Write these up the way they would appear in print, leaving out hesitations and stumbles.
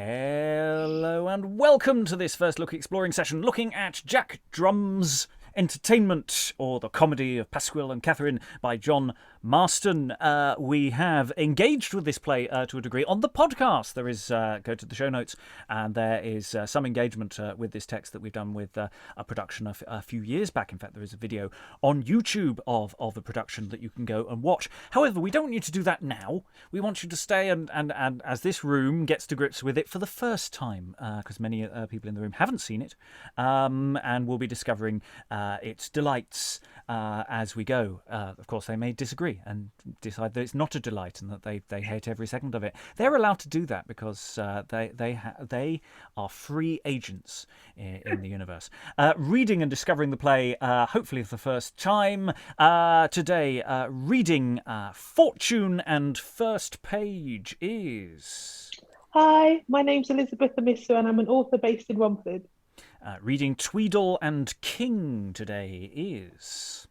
Hello and welcome to this first look exploring session looking at Jack Drum's Entertainment, or the Comedy of Pasquil and Katherine by John Marston. We have engaged with this play to a degree on the podcast. There is, go to the show notes, and there is some engagement with this text that we've done with a production a few years back. In fact, there is a video on YouTube of the production that you can go and watch. However, we don't want you to do that now. We want you to stay and as this room gets to grips with it for the first time, because many people in the room haven't seen it, and we'll be discovering its delights as we go. Of course, they may disagree and decide that it's not a delight and that they hate every second of it. They're allowed to do that because they are free agents in the universe. Reading and discovering the play, hopefully for the first time today. Reading Fortune and First Page is... Hi, my name's Elizabeth Amisu and I'm an author based in Romford. Reading Twedle and King today is...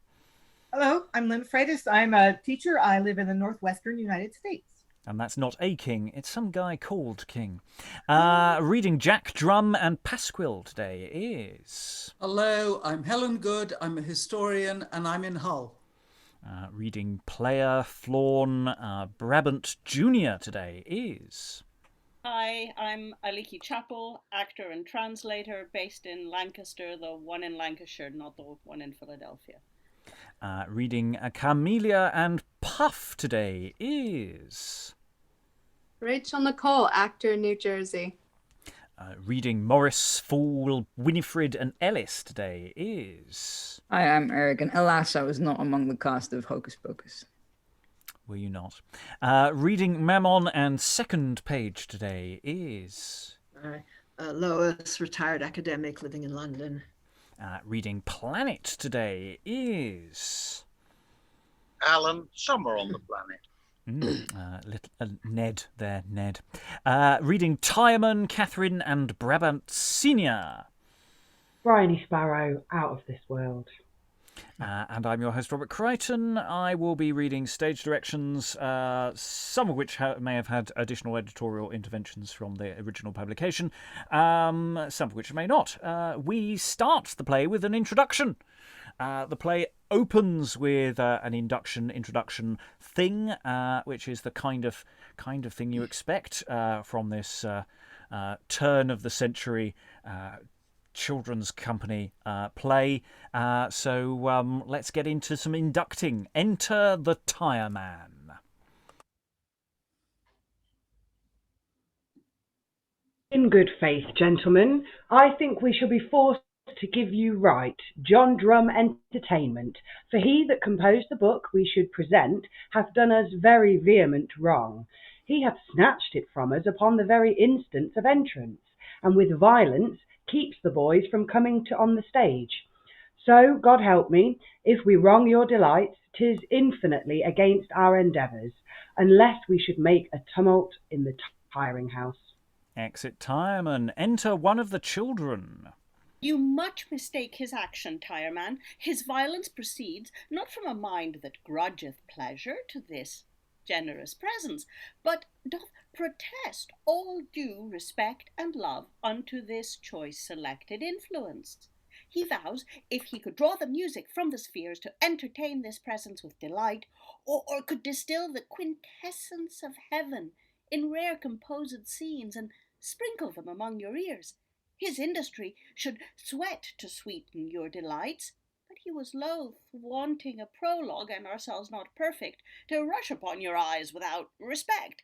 Hello, I'm Lynn Freitas. I'm a teacher. I live in the northwestern United States. And that's not a king, it's some guy called King. Reading Jack Drum and Pasquil today is... Hello, I'm Helen Good. I'm a historian and I'm in Hull. Reading Player Flawn Brabant Jr. today is... Hi, I'm Aliki Chapple, actor and translator based in Lancaster, the one in Lancashire, not the one in Philadelphia. Reading Camelia and Puff today is... Rachael Nicole, actor in New Jersey. Reading Morris, Fool, Winifred and Ellis today is... Hi, I'm Eric, and alas, I was not among the cast of Hocus Pocus. Were you not? Reading Mamon and Second Page today is... Lois, retired academic living in London. Reading Planet today is... Alan, somewhere on the planet. Ned there, Ned. Reading Timon, Katherine and Brabant Senior. Briony, Sparrow, out of this world. And I'm your host, Robert Crighton. I will be reading stage directions, some of which may have had additional editorial interventions from the original publication, some of which may not. We start the play with an introduction. The play opens with an introduction thing, which is the kind of thing you expect from this turn of the century children's company play. So let's get into some inducting. Enter the Tire Man. In good faith, gentlemen, I think we shall be forced to give you right, John Drum Entertainment, for he that composed the book we should present hath done us very vehement wrong. He hath snatched it from us upon the very instant of entrance, and with violence keeps the boys from coming on the stage. So, God help me, if we wrong your delights, 'tis infinitely against our endeavours, unless we should make a tumult in the tiring house. Exit Tireman. Enter one of the children. You much mistake his action, Tireman. His violence proceeds not from a mind that grudgeth pleasure to this generous presence, but doth protest all due respect and love unto this choice selected influence. He vows, if he could draw the music from the spheres to entertain this presence with delight, or could distill the quintessence of heaven in rare composed scenes and sprinkle them among your ears, his industry should sweat to sweeten your delights. But he was loath, wanting a prologue and ourselves not perfect, to rush upon your eyes without respect.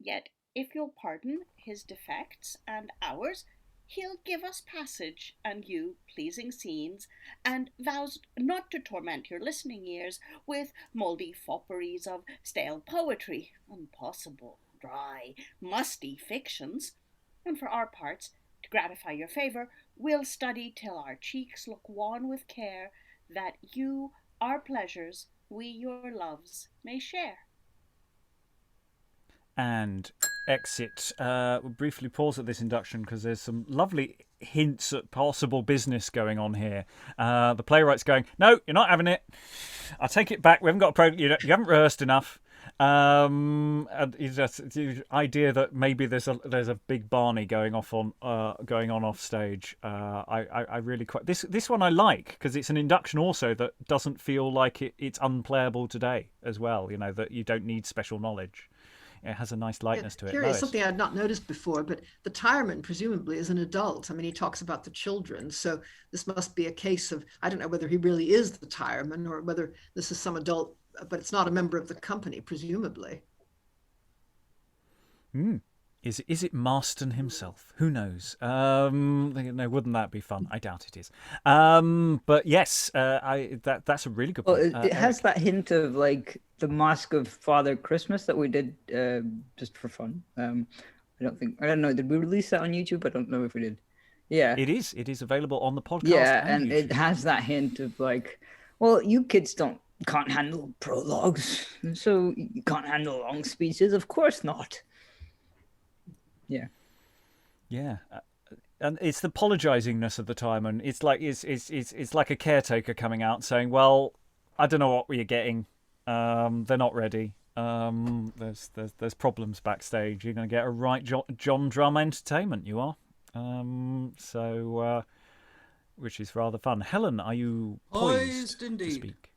Yet, if you'll pardon his defects and ours, he'll give us passage, and you pleasing scenes, and vows not to torment your listening ears with mouldy fopperies of stale poetry, impossible, dry, musty fictions. And for our parts, to gratify your favour, we'll study till our cheeks look wan with care, that you, our pleasures, we your loves may share. And exit. We'll briefly pause at this induction because there's some lovely hints at possible business going on here. The playwright's going, no, you're not having it. I'll take it back. We haven't got a program. You haven't rehearsed enough. And it's just the idea that maybe there's a big Barney going on off stage. I really quite this one I like because it's an induction also that doesn't feel like it's unplayable today as well. You know, that you don't need special knowledge. It has a nice lightness to it. Here is Lois. something I had not noticed before, but the tireman presumably is an adult. I mean, he talks about the children, so this must be a case of, I don't know whether he really is the tireman or whether this is some adult, but it's not a member of the company, presumably. Is it Marston himself? Who knows? No, wouldn't that be fun? I doubt it is. But yes, that's a really good point. Well, it has that hint of like the Mask of Father Christmas that we did just for fun. I don't know. Did we release that on YouTube? I don't know if we did. Yeah, it is. It is available on the podcast. Yeah, and YouTube. it has that hint of like, well, you kids can't handle prologues, so you can't handle long speeches. Of course not. Yeah, and it's the apologizingness of the time, and it's like a caretaker coming out saying, "Well, I don't know what we're getting. They're not ready. There's problems backstage. You're going to get a right John Drum entertainment. You are, which is rather fun. Helen, are you poised indeed to speak?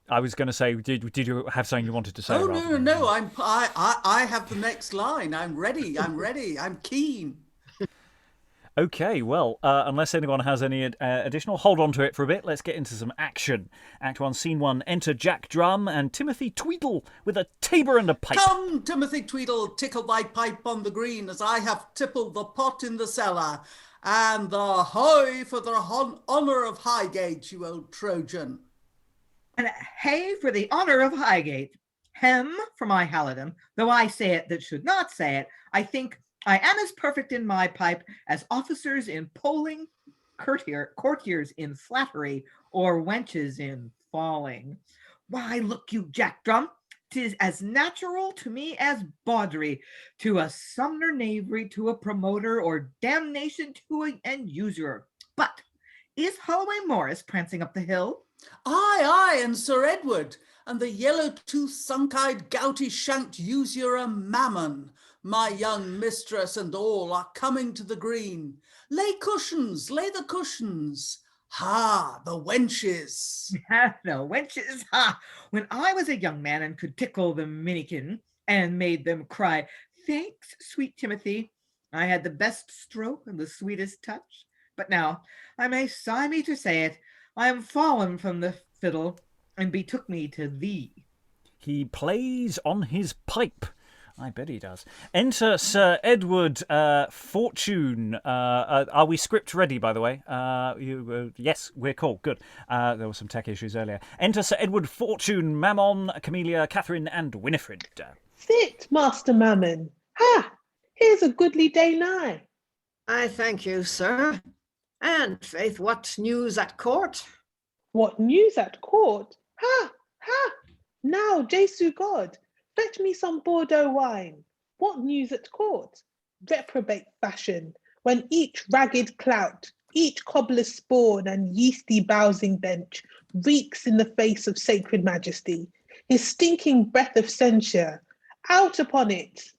I was going to say, did you have something you wanted to say? Oh no! I have the next line. I'm ready. I'm keen. Okay, well, unless anyone has any additional, hold on to it for a bit. Let's get into some action. Act 1, Scene 1. Enter Jack Drum and Timothy Tweedle with a tabor and a pipe. Come, Timothy Tweedle, tickle thy pipe on the green, as I have tippled the pot in the cellar. And the hoy for the honour of Highgate, you old Trojan. And hey for the honor of Highgate. Hem for my halidom, though I say it that should not say it. I think I am as perfect in my pipe as officers in polling, courtiers in flattery, or wenches in falling. Why, look you, Jack Drum, 'tis as natural to me as bawdry, to a Sumner knavery, to a promoter, or damnation to an usurer. But is Holloway Morris prancing up the hill? Aye, and Sir Edward, and the yellow-toothed, sunk-eyed, gouty-shanked usurer Mamon, my young mistress and all are coming to the green. Lay the cushions. Ha, the wenches. The wenches, ha! When I was a young man and could tickle the minikin and made them cry, thanks, sweet Timothy, I had the best stroke and the sweetest touch. But now, I may sigh me to say it, I am fallen from the fiddle and betook me to thee. He plays on his pipe. I bet he does. Enter Sir Edward Fortune. Are we script ready, by the way? Yes, we're cool. Good. There were some tech issues earlier. Enter Sir Edward Fortune, Mamon, Camelia, Katherine, and Winifred. Sit, Master Mamon. Ha! Here's a goodly day nigh. I thank you, sir. And, faith, what news at court? What news at court? Ha! Ha! Now, Jesu God, fetch me some Bordeaux wine. What news at court? Reprobate fashion, when each ragged clout, each cobbler's spawn and yeasty bowsing bench reeks in the face of sacred majesty, his stinking breath of censure. Out upon it!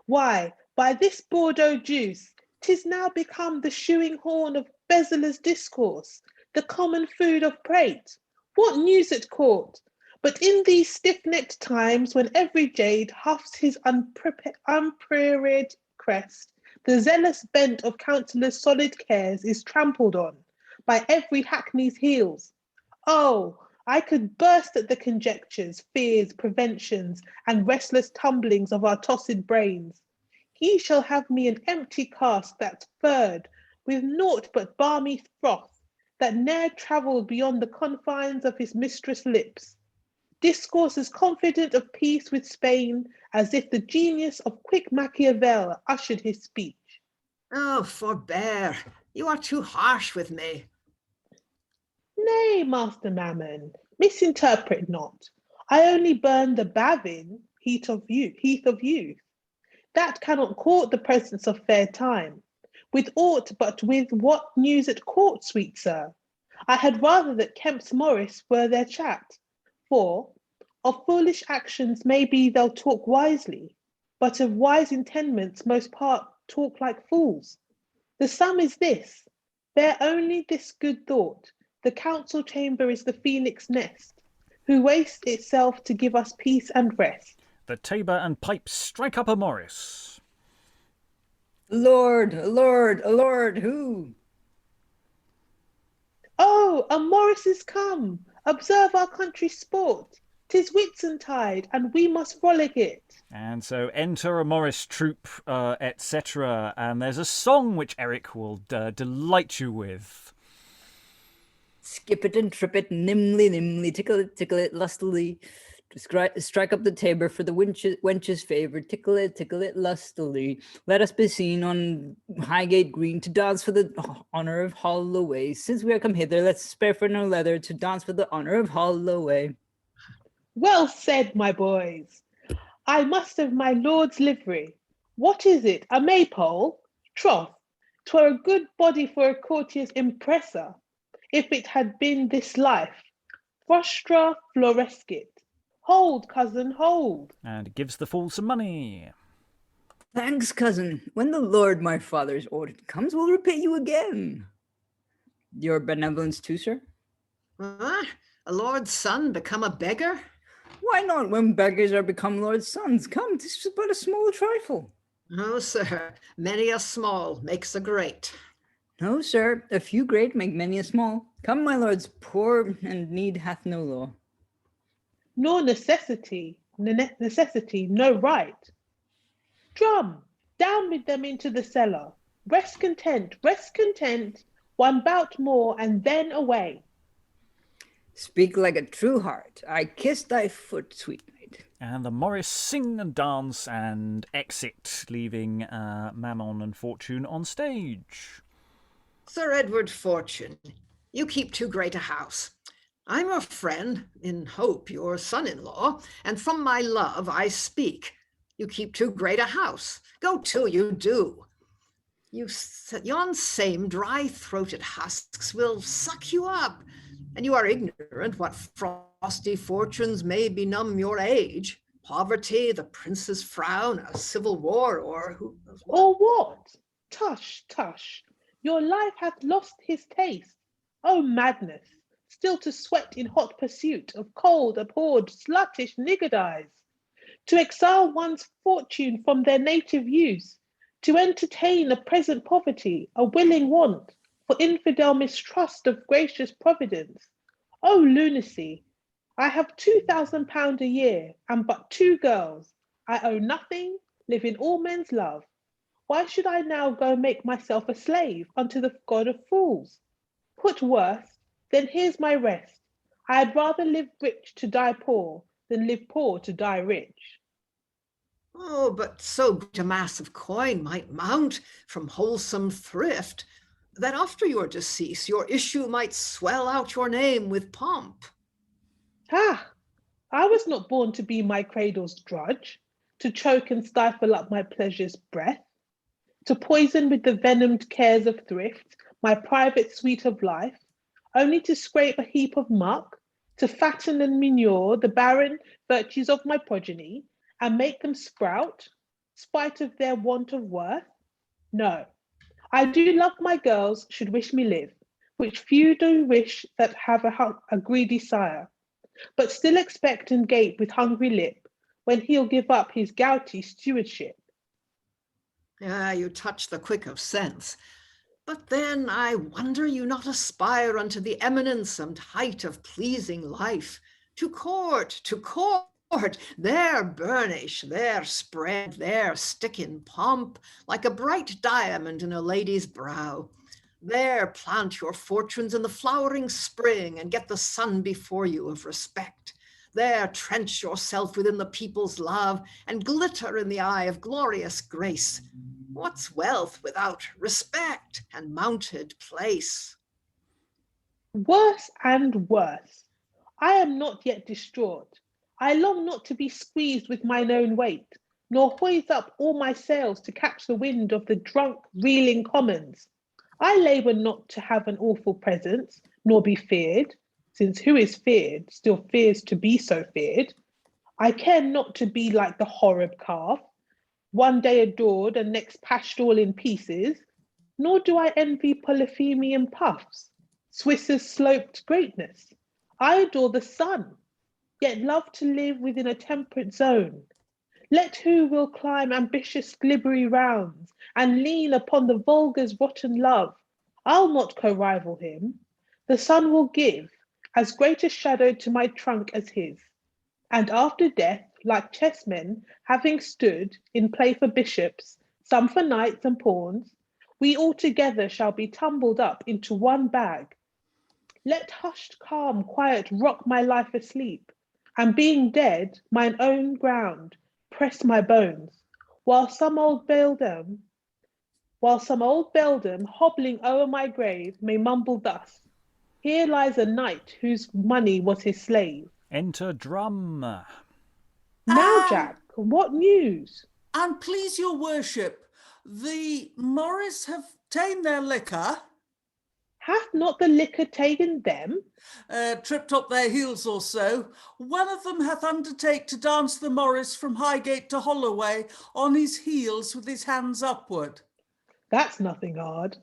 Why, by this Bordeaux juice, 'tis now become the shoeing horn of bezeller's discourse, the common food of prate. What news at court? But in these stiff-necked times, when every jade huffs his unprepared crest, the zealous bent of counsellors' solid cares is trampled on by every hackney's heels. Oh, I could burst at the conjectures, fears, preventions, and restless tumblings of our tossed brains. He shall have me an empty cask that's furred with naught but balmy froth, that ne'er travelled beyond the confines of his mistress' lips. Discourse as confident of peace with Spain as if the genius of quick Machiavel ushered his speech. Oh, forbear, you are too harsh with me. Nay, Master Mamon, misinterpret not. I only burn the bavin, heat of youth. That cannot court the presence of fair time, with aught but with what news at court, sweet sir? I had rather that Kemp's Morris were their chat, for of foolish actions maybe they'll talk wisely, but of wise intendments most part talk like fools. The sum is this, bear only this good thought, the council chamber is the phoenix nest, who wastes itself to give us peace and rest. The tabor and pipes strike up a Morris. Lord, a lord, a lord, who? Oh, a Morris is come, observe our country sport. 'Tis Whitsuntide, and we must frolic it. And so enter a Morris troupe, etc. And there's a song which Eric will delight you with. Skip it and trip it, nimbly, nimbly, tickle it lustily. Strike up the tabor for the wench's favour, tickle it lustily. Let us be seen on Highgate Green to dance for the honour of Holloway. Since we are come hither, let's spare for no leather to dance for the honour of Holloway. Well said, my boys. I must have my lord's livery. What is it, a maypole? Troth, 'twere a good body for a courtier's impressor, if it had been this life. Frostra florescit. Hold, cousin, hold. And gives the fool some money. Thanks, cousin. When the lord my father's ordered comes, we'll repay you again. Your benevolence too, sir? A lord's son become a beggar? Why not, when beggars are become lord's sons? Come, 'tis but a small trifle. No, sir. Many a small makes a great. No, sir. A few great make many a small. Come, my lords, poor and need hath no law. Nor necessity, no right. Drum, down with them into the cellar. Rest content, one bout more and then away. Speak like a true heart. I kiss thy foot, sweet maid. And the Morris sing and dance and exit, leaving Mamon and Fortune on stage. Sir Edward Fortune, you keep too great a house. I'm your friend, in hope your son-in-law, and from my love I speak. You keep too great a house. Go to, you do. Yon same dry-throated husks will suck you up, and you are ignorant what frosty fortunes may benumb your age. Poverty, the prince's frown, a civil war, or who knows what. Or what? Tush, tush. Your life hath lost his taste. Oh, madness, still to sweat in hot pursuit of cold, abhorred, sluttish niggardise, to exile one's fortune from their native use, to entertain a present poverty, a willing want, for infidel mistrust of gracious providence. Oh, lunacy! I have £2,000 a year, and but 2 girls. I owe nothing, live in all men's love. Why should I now go make myself a slave unto the god of fools? Put worse, then here's my rest. I had rather live rich to die poor than live poor to die rich. Oh, but so great a mass of coin might mount from wholesome thrift, that after your decease your issue might swell out your name with pomp. Ah, I was not born to be my cradle's drudge, to choke and stifle up my pleasure's breath, to poison with the venomed cares of thrift my private sweet of life, only to scrape a heap of muck, to fatten and manure the barren virtues of my progeny, and make them sprout, spite of their want of worth? No, I do love my girls should wish me live, which few do wish that have a greedy sire, but still expect and gape with hungry lip, when he'll give up his gouty stewardship. Ah, you touch the quick of sense. But then I wonder you not aspire unto the eminence and height of pleasing life, to court, there burnish, there spread, there stick in pomp, like a bright diamond in a lady's brow. There plant your fortunes in the flowering spring, and get the sun before you of respect. There trench yourself within the people's love, and glitter in the eye of glorious grace. What's wealth without respect and mounted place? Worse and worse. I am not yet distraught. I long not to be squeezed with mine own weight, nor hoise up all my sails to catch the wind of the drunk, reeling commons. I labour not to have an awful presence, nor be feared, since who is feared still fears to be so feared. I care not to be like the horrid calf, one day adored and next pashed all in pieces, nor do I envy Polyphemian puffs, Swiss's sloped greatness. I adore the sun, yet love to live within a temperate zone. Let who will climb ambitious glibbery rounds and lean upon the vulgar's rotten love. I'll not co-rival him. The sun will give as great a shadow to my trunk as his. And after death, like chessmen, having stood in play for bishops, some for knights and pawns, we all together shall be tumbled up into one bag. Let hushed calm quiet rock my life asleep, and being dead, mine own ground, press my bones, while some old beldam hobbling o'er my grave may mumble thus, here lies a knight whose money was his slave. Enter drum. Now, Jack, what news? And please your worship, the Morris have ta'en their liquor. Hath not the liquor taken them? Tripped up their heels or so. One of them hath undertake to dance the Morris from Highgate to Holloway on his heels with his hands upward. That's nothing hard.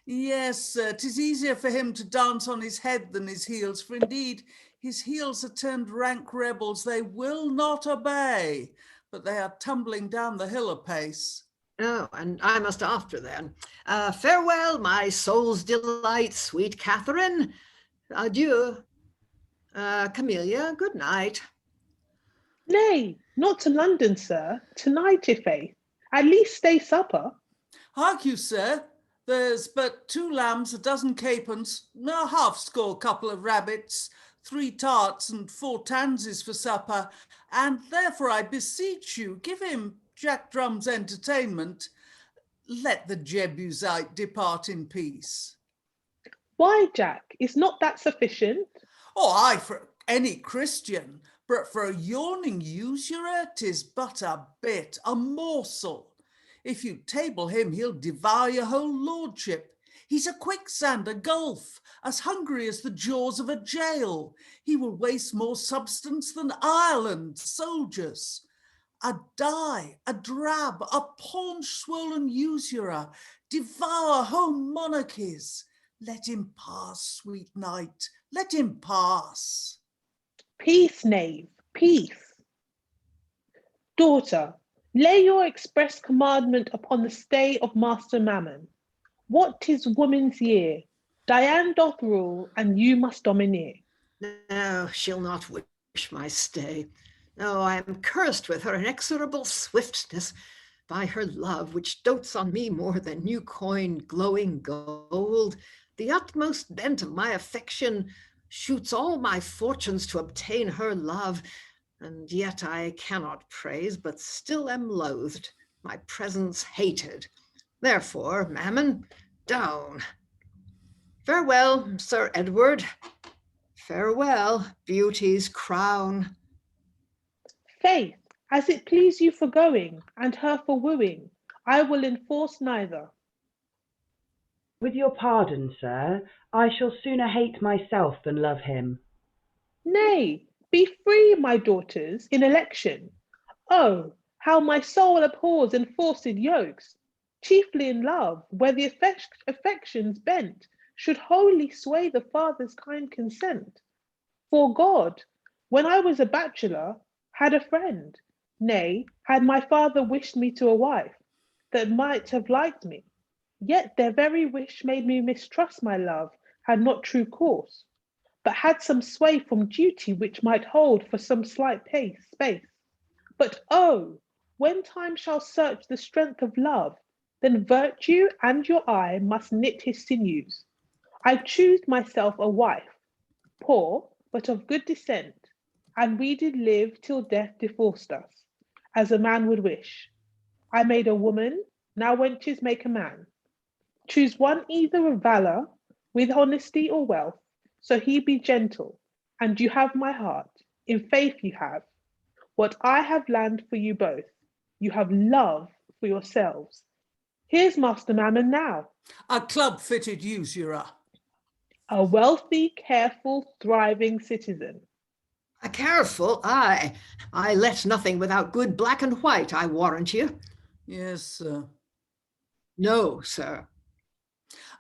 Yes, sir, 'tis easier for him to dance on his head than his heels, for indeed his heels are turned rank rebels, they will not obey, but they are tumbling down the hill apace. Oh, and I must after then. Farewell, my soul's delight, sweet Katherine. Adieu. Camelia, good night. Nay, not to London, sir. Tonight, i' faith. At least stay supper. Hark you, sir, there's but 2 lambs, a dozen capons, a half-score couple of rabbits, 3 tarts and 4 tansies for supper, and therefore I beseech you, give him Jack Drum's entertainment. Let the Jebusite depart in peace. Why, Jack, is not that sufficient? Oh, aye, for any Christian, but for a yawning usurer, 'tis but a bit, a morsel. If you table him, he'll devour your whole lordship. He's a quicksand, a gulf, as hungry as the jaws of a jail. He will waste more substance than Ireland, soldiers. A die, a drab, a paunch-swollen usurer, devour whole monarchies. Let him pass, sweet knight, let him pass. Peace, knave, peace. Daughter, lay your express commandment upon the stay of Master Mamon. What 'tis woman's year? Diane doth rule, and you must domineer. No, she'll not wish my stay. No, I am cursed with her inexorable swiftness, by her love, which dotes on me more than new-coined glowing gold. The utmost bent of my affection shoots all my fortunes to obtain her love, and yet I cannot praise, but still am loathed, my presence hated. Therefore, Mamon, down. Farewell, Sir Edward. Farewell, beauty's crown. Faith, as it please you for going, and her for wooing, I will enforce neither. With your pardon, sir, I shall sooner hate myself than love him. Nay, be free, my daughters, in election. Oh, how my soul abhors enforced yokes, chiefly in love, where the affections bent should wholly sway the father's kind consent. For God, when I was a bachelor, had a friend, nay, had my father wished me to a wife, that might have liked me, yet their very wish made me mistrust my love had not true course, but had some sway from duty which might hold for some slight space. But oh, when time shall search the strength of love, then virtue and your eye must knit his sinews. I choose myself a wife, poor, but of good descent, and we did live till death divorced us, as a man would wish. I made a woman, now wenches make a man. Choose one either of valour, with honesty or wealth, so he be gentle, and you have my heart, in faith you have. What I have land for you both, you have love for yourselves. Here's Master Mamon now. A club-fitted usurer. A wealthy, careful, thriving citizen. A careful, aye. I let nothing without good black and white, I warrant you. Yes, sir. No, sir.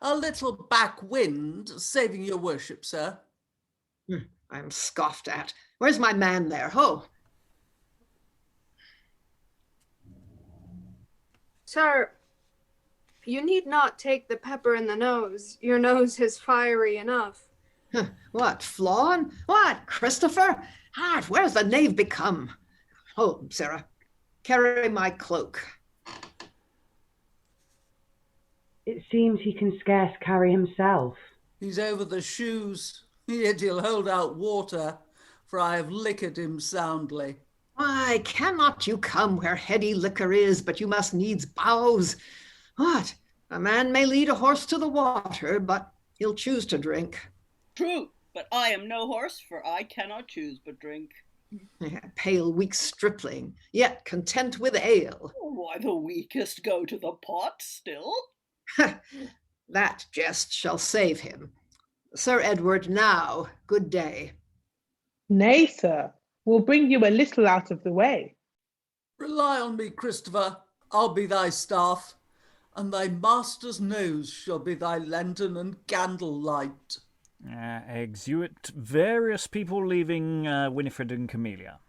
A little back wind, saving your worship, sir. I'm scoffed at. Where's my man there? Ho! Sir, you need not take the pepper in the nose. Your nose is fiery enough. What, Flawn? What, Christopher? Where's the knave become? Hold, Sarah. Carry my cloak. It seems he can scarce carry himself. He's over the shoes, yet he'll hold out water, for I have liquored him soundly. Why, cannot you come where heady liquor is, but you must needs bows? What? A man may lead a horse to the water, but he'll choose to drink. True, but I am no horse, for I cannot choose but drink. Pale, weak stripling, yet content with ale. Why, the weakest go to the pot still? That jest shall save him. Sir Edward, now, good day. Nay, sir, we'll bring you a little out of the way. Rely on me, Christopher. I'll be thy staff, and thy master's nose shall be thy lantern and candle light. Exuit various people leaving Winifred and Camelia.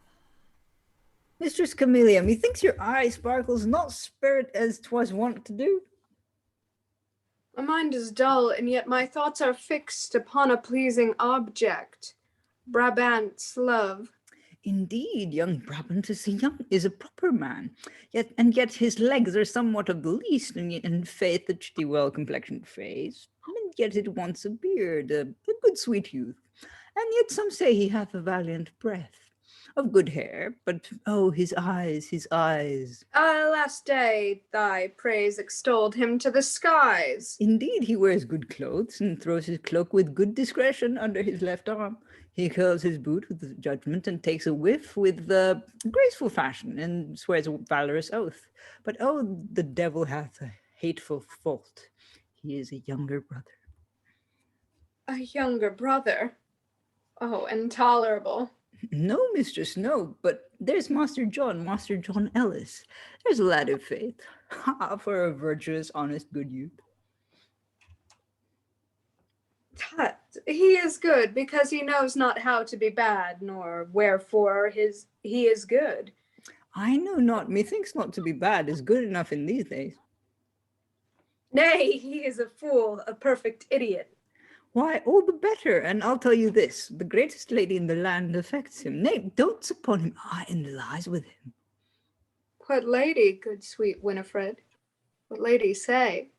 Mistress Camelia, methinks your eye sparkles not spirit as 'twas wont to do. My mind is dull, and yet my thoughts are fixed upon a pleasing object. Brabant's love. Indeed, young Brabant is a proper man, yet his legs are somewhat of the least, and faith a pretty well-complexioned face, and yet it wants a beard, a good sweet youth, and yet some say he hath a valiant breath, of good hair, but oh, his eyes. Last day thy praise extolled him to the skies. Indeed, he wears good clothes, and throws his cloak with good discretion under his left arm. He curls his boot with judgment, and takes a whiff with graceful fashion, and swears a valorous oath. But oh, the devil hath a hateful fault. He is a younger brother. A younger brother? Oh, intolerable. No, mistress, no, but there's Master John Ellis. There's a lad of faith. Ha, for a virtuous, honest, good youth. Tut, he is good, because he knows not how to be bad, nor wherefore he is good. I know not, methinks not to be bad is good enough in these days. Nay, he is a fool, a perfect idiot. Why, all the better, and I'll tell you this, the greatest lady in the land affects him. Nay, dotes upon him, and lies with him. What lady, good sweet Winifred? What lady say?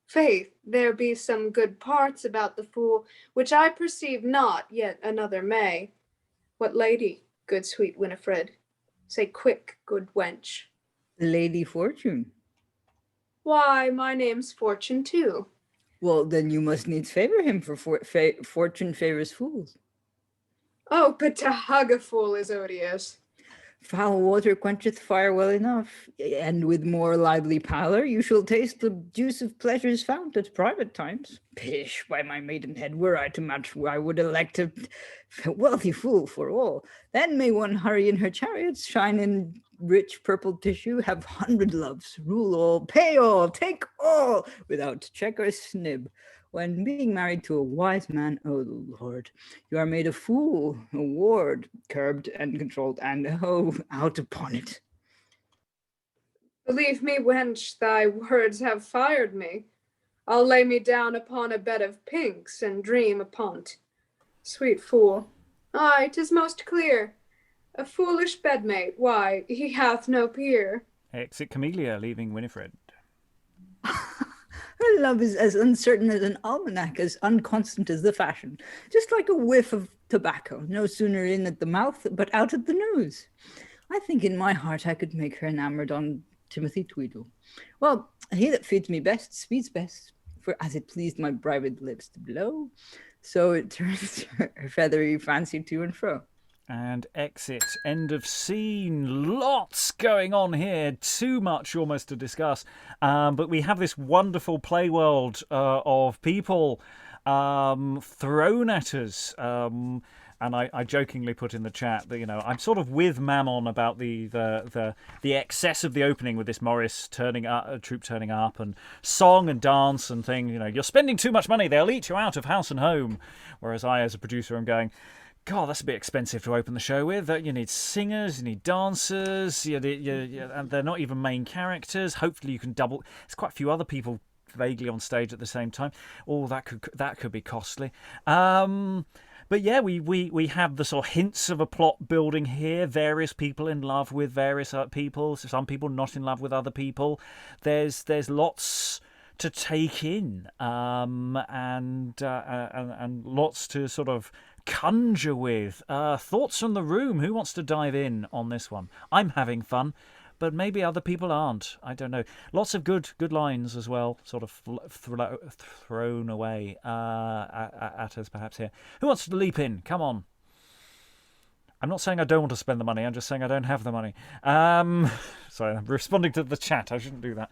Faith, there be some good parts about the fool, which I perceive not, yet another may. What lady, good sweet Winifred? Say quick, good wench. Lady Fortune. Why, my name's Fortune too. Well, then you must needs favor him, for fortune favors fools. Oh, but to hug a fool is odious. Foul water quencheth fire well enough, and with more lively pallor you shall taste the juice of pleasures found at private times. Pish, by my maidenhead, were I to match, I would elect a wealthy fool for all. Then may one hurry in her chariots, shine in rich purple tissue, have 100 loves, rule all, pay all, take all, without check or snib. When being married to a wise man, oh Lord, you are made a fool, a ward, curbed and controlled, and oh, out upon it. Believe me, wench, thy words have fired me. I'll lay me down upon a bed of pinks, and dream upon't. Sweet fool, aye, 'tis most clear. A foolish bedmate, why, he hath no peer. Exit Camelia, leaving Winifred. Her love is as uncertain as an almanac, as unconstant as the fashion. Just like a whiff of tobacco, no sooner in at the mouth, but out at the nose. I think in my heart I could make her enamored on Timothy Twedle. Well, he that feeds me best speeds best, for as it pleased my private lips to blow, so it turns her feathery fancy to and fro. And exit. End of scene. Lots going on here. Too much almost to discuss. But we have this wonderful play world of people thrown at us. And I jokingly put in the chat that, I'm sort of with Mamon about the excess of the opening with this Morris troop turning up and song and dance and thing. You're spending too much money. They'll eat you out of house and home. Whereas I, as a producer, am going, God, that's a bit expensive to open the show with. You need singers, you need dancers, and they're not even main characters. Hopefully you can double. There's quite a few other people vaguely on stage at the same time. Oh, that could be costly. But yeah, we have the sort of hints of a plot building here. Various people in love with various people. Some people not in love with other people. There's lots to take in, and lots to sort of conjure with. Thoughts from the room. Who wants to dive in on this one? I'm having fun, but maybe other people aren't. I don't know. Lots of good lines as well, sort of thrown away at us perhaps here. Who wants to leap in? Come on. I'm not saying I don't want to spend the money. I'm just saying I don't have the money. Sorry, I'm responding to the chat. I shouldn't do that.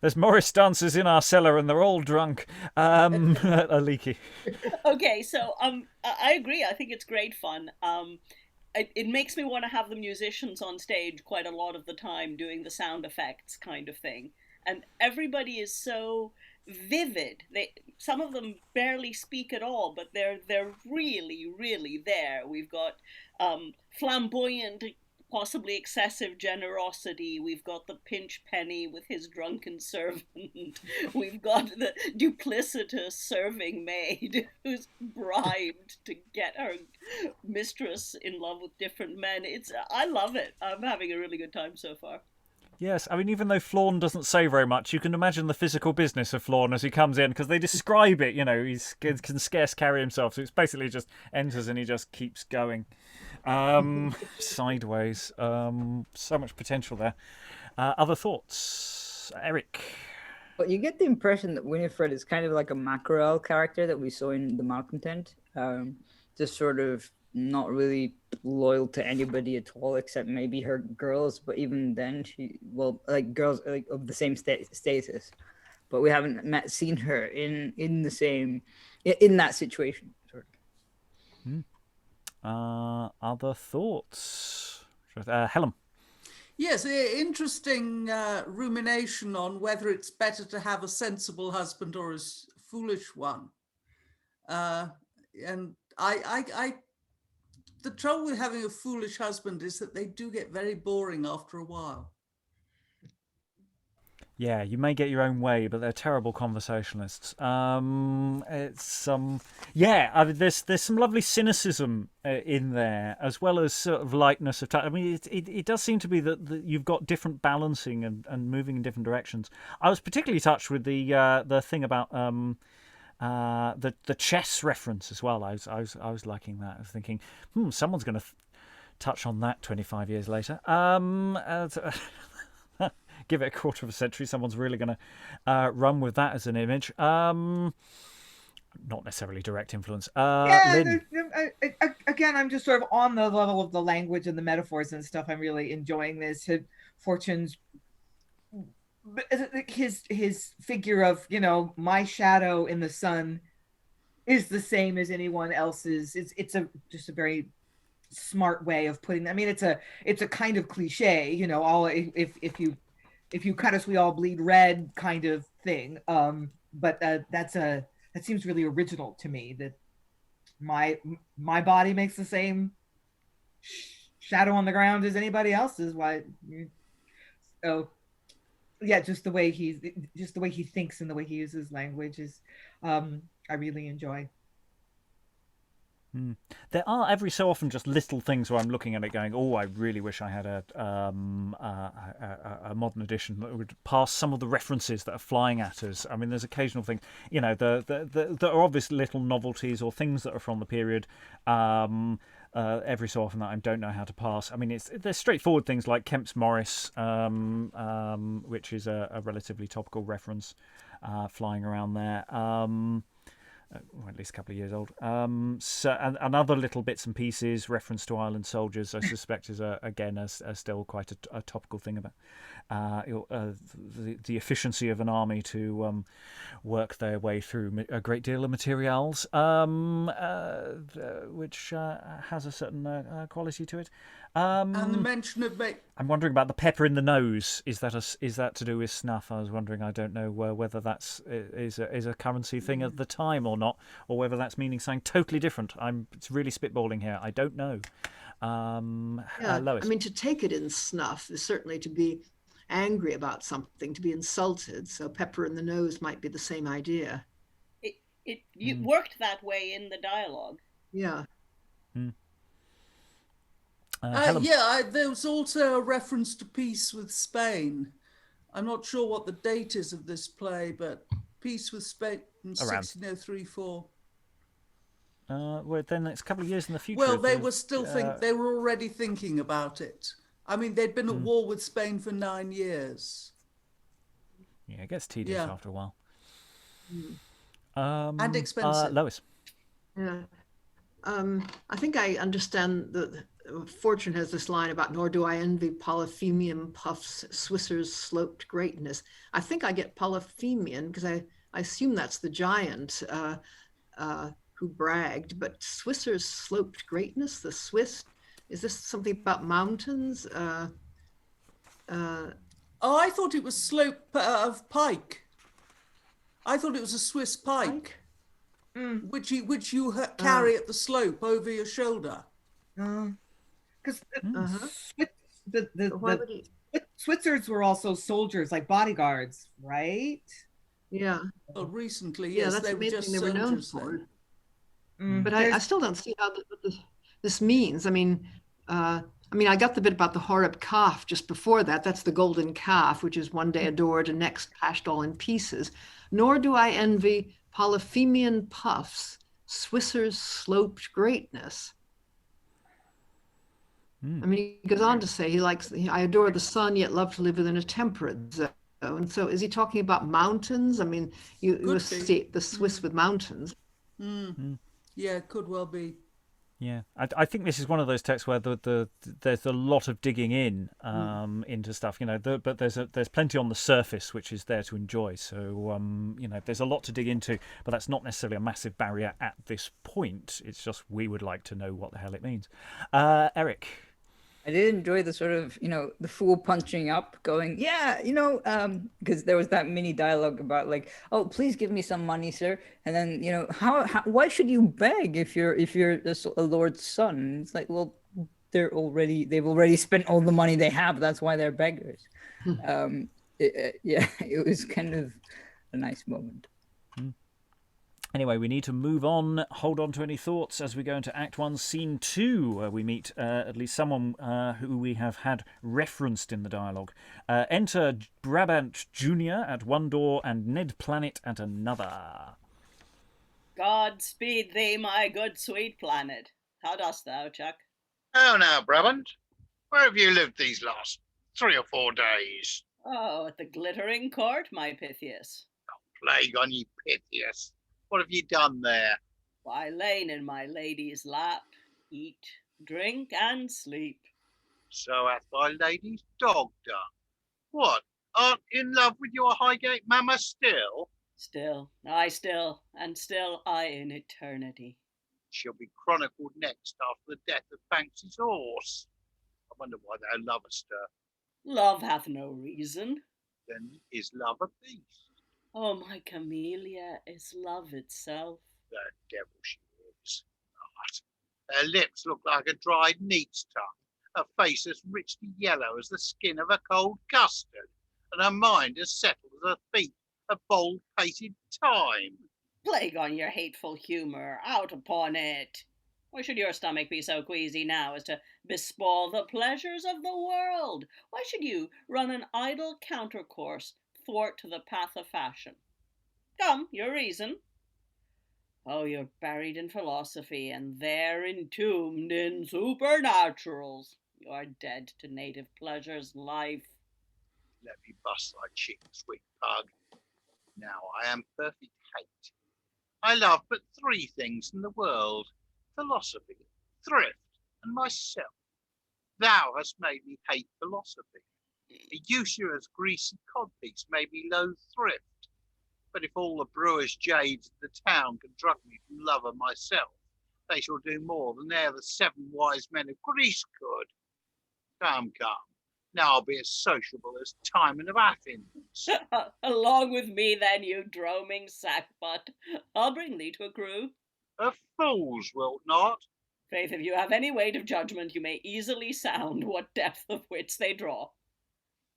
There's Morris dancers in our cellar and they're all drunk. Aliki. Okay, so I agree. I think it's great fun. It makes me want to have the musicians on stage quite a lot of the time doing the sound effects kind of thing. And everybody is so vivid. Some of them barely speak at all, but they're really, really there. We've got flamboyant, possibly excessive generosity. We've got the pinch penny with his drunken servant. We've got the duplicitous serving maid who's bribed to get her mistress in love with different men. I love it. I'm having a really good time so far. Yes, I mean, even though Flawn doesn't say very much, you can imagine the physical business of Flawn as he comes in, because they describe it, he can scarce carry himself, so it's basically just enters and he just keeps going. Sideways. So much potential there. Other thoughts? Eric? Well, you get the impression that Winifred is kind of like a mackerel character that we saw in the malcontent. Just sort of not really loyal to anybody at all, except maybe her girls. But even then, girls of the same status. But we haven't seen her in that situation. Sort of. Other thoughts? Helen? Yes, interesting rumination on whether it's better to have a sensible husband or a foolish one. And I the trouble with having a foolish husband is that they do get very boring after a while. Yeah, you may get your own way, but they're terrible conversationalists. There's some lovely cynicism in there, as well as sort of lightness of touch. I mean, it does seem to be that you've got different balancing and moving in different directions. I was particularly touched with the thing about the chess reference as well. I was liking that. I was thinking, someone's going to touch on that 25 years later. Give it a quarter of a century, someone's really going to run with that as an image. Not necessarily direct influence. Lynn. Again, I'm just sort of on the level of the language and the metaphors and stuff. I'm really enjoying this. Fortune's, his figure of, my shadow in the sun is the same as anyone else's. It's just a very smart way of putting. I mean, it's a kind of cliche, all if you cut us, we all bleed red kind of thing. But that seems really original to me, that my body makes the same shadow on the ground as anybody else's. So yeah, just the way he thinks and the way he uses language is, I really enjoy. There are every so often just little things where I'm looking at it going, oh, I really wish I had a modern edition that would pass some of the references that are flying at us. I mean, there's occasional things, there are obvious little novelties or things that are from the period. Every so often that I don't know how to pass. I mean, there's straightforward things like Kemp's Morris, which is a relatively topical reference flying around there. or at least a couple of years old. And other little bits and pieces, reference to Island soldiers, I suspect is still quite a topical thing about the efficiency of an army to work their way through a great deal of materials, which has a certain quality to it. And the mention of I'm wondering about the pepper in the nose. Is that to do with snuff? I was wondering. I don't know whether that's is a currency thing at the time or not, or whether that's meaning something totally different. It's really spitballing here. I don't know. Lois. I mean, to take it in snuff is certainly to be angry about something, to be insulted. So pepper in the nose might be the same idea. It worked that way in the dialogue. Yeah. There was also a reference to peace with Spain. I'm not sure what the date is of this play, but peace with Spain in 1603-4. Well, then it's a couple of years in the future. Well, they were still they were already thinking about it. I mean, they'd been at war with Spain for 9 years. Yeah, it gets tedious after a while. And expensive. Lois. Yeah. I think I understand that Fortune has this line about, nor do I envy Polyphemian puffs, Swisser's sloped greatness. I think I get Polyphemian because I assume that's the giant who bragged, but Swisser's sloped greatness, the Swiss, is this something about mountains? I thought it was slope of pike. I thought it was a Swiss pike, which you carry at the slope over your shoulder. Because the Switzers were also soldiers, like bodyguards, right? Yeah. Well, recently, yeah, yes, that's they were just they were known soldiers for. then. But I still don't see how this means. I mean, I got the bit about the Horeb calf just before that. That's the golden calf, which is one day adored and next hashed all in pieces. Nor do I envy Polyphemian puffs, Swisser's sloped greatness. I mean, he goes on to say I adore the sun, yet love to live within a temperate zone. And so is he talking about mountains? I mean, you associate the Swiss with mountains. Yeah, it could well be. Yeah, I think this is one of those texts where there's a lot of digging in into stuff, but there's plenty on the surface which is there to enjoy. So there's a lot to dig into, but that's not necessarily a massive barrier at this point. It's just we would like to know what the hell it means. Eric. I did enjoy the sort of, the fool punching up, going, because there was that mini dialogue about like, oh, please give me some money, sir. And then, why should you beg if you're a lord's son? It's like, well, they've already spent all the money they have. That's why they're beggars. It was kind of a nice moment. Anyway, we need to move on. Hold on to any thoughts as we go into Act 1, Scene 2, where we meet at least someone who we have had referenced in the dialogue. Enter Brabant Jr. at one door and Ned Planet at another. God speed thee, my good sweet planet. How dost thou, Chuck? Oh, now, Brabant, where have you lived these last 3 or 4 days? Oh, at the glittering court, my Pythias. Plague on ye, Pythias. What have you done there? Why, lain in my lady's lap, eat, drink, and sleep. So hath thy lady's dog done. What, art in love with your Highgate mamma still? Still, and still I in eternity. She'll be chronicled next after the death of Banks's horse. I wonder why thou lovest her. Love hath no reason. Then is love a beast? Oh, my Camelia is love itself. The devil she is. Her lips look like a dried neat's tongue, her face as richly yellow as the skin of a cold custard, and her mind as settled as her feet, a bold-pated time. Plague on your hateful humour, out upon it. Why should your stomach be so queasy now as to bespoil the pleasures of the world? Why should you run an idle countercourse thwart to the path of fashion? Come, your reason. Oh, you're buried in philosophy, and there entombed in supernaturals. You are dead to native pleasures, life. Let me bust thy cheek, sweet pug. Now I am perfect hate. I love but three things in the world: philosophy, thrift, and myself. Thou hast made me hate philosophy. A usurer's greasy codpiece made me loathe thrift. But if all the brewers' jades of the town can drug me from love of myself, they shall do more than e'er the 7 wise men of Greece could. Come, come. Now I'll be as sociable as Timon of Athens. Along with me then, you droaming sackbut. I'll bring thee to a crew. Of fools, wilt not? Faith, if you have any weight of judgment, you may easily sound what depth of wits they draw.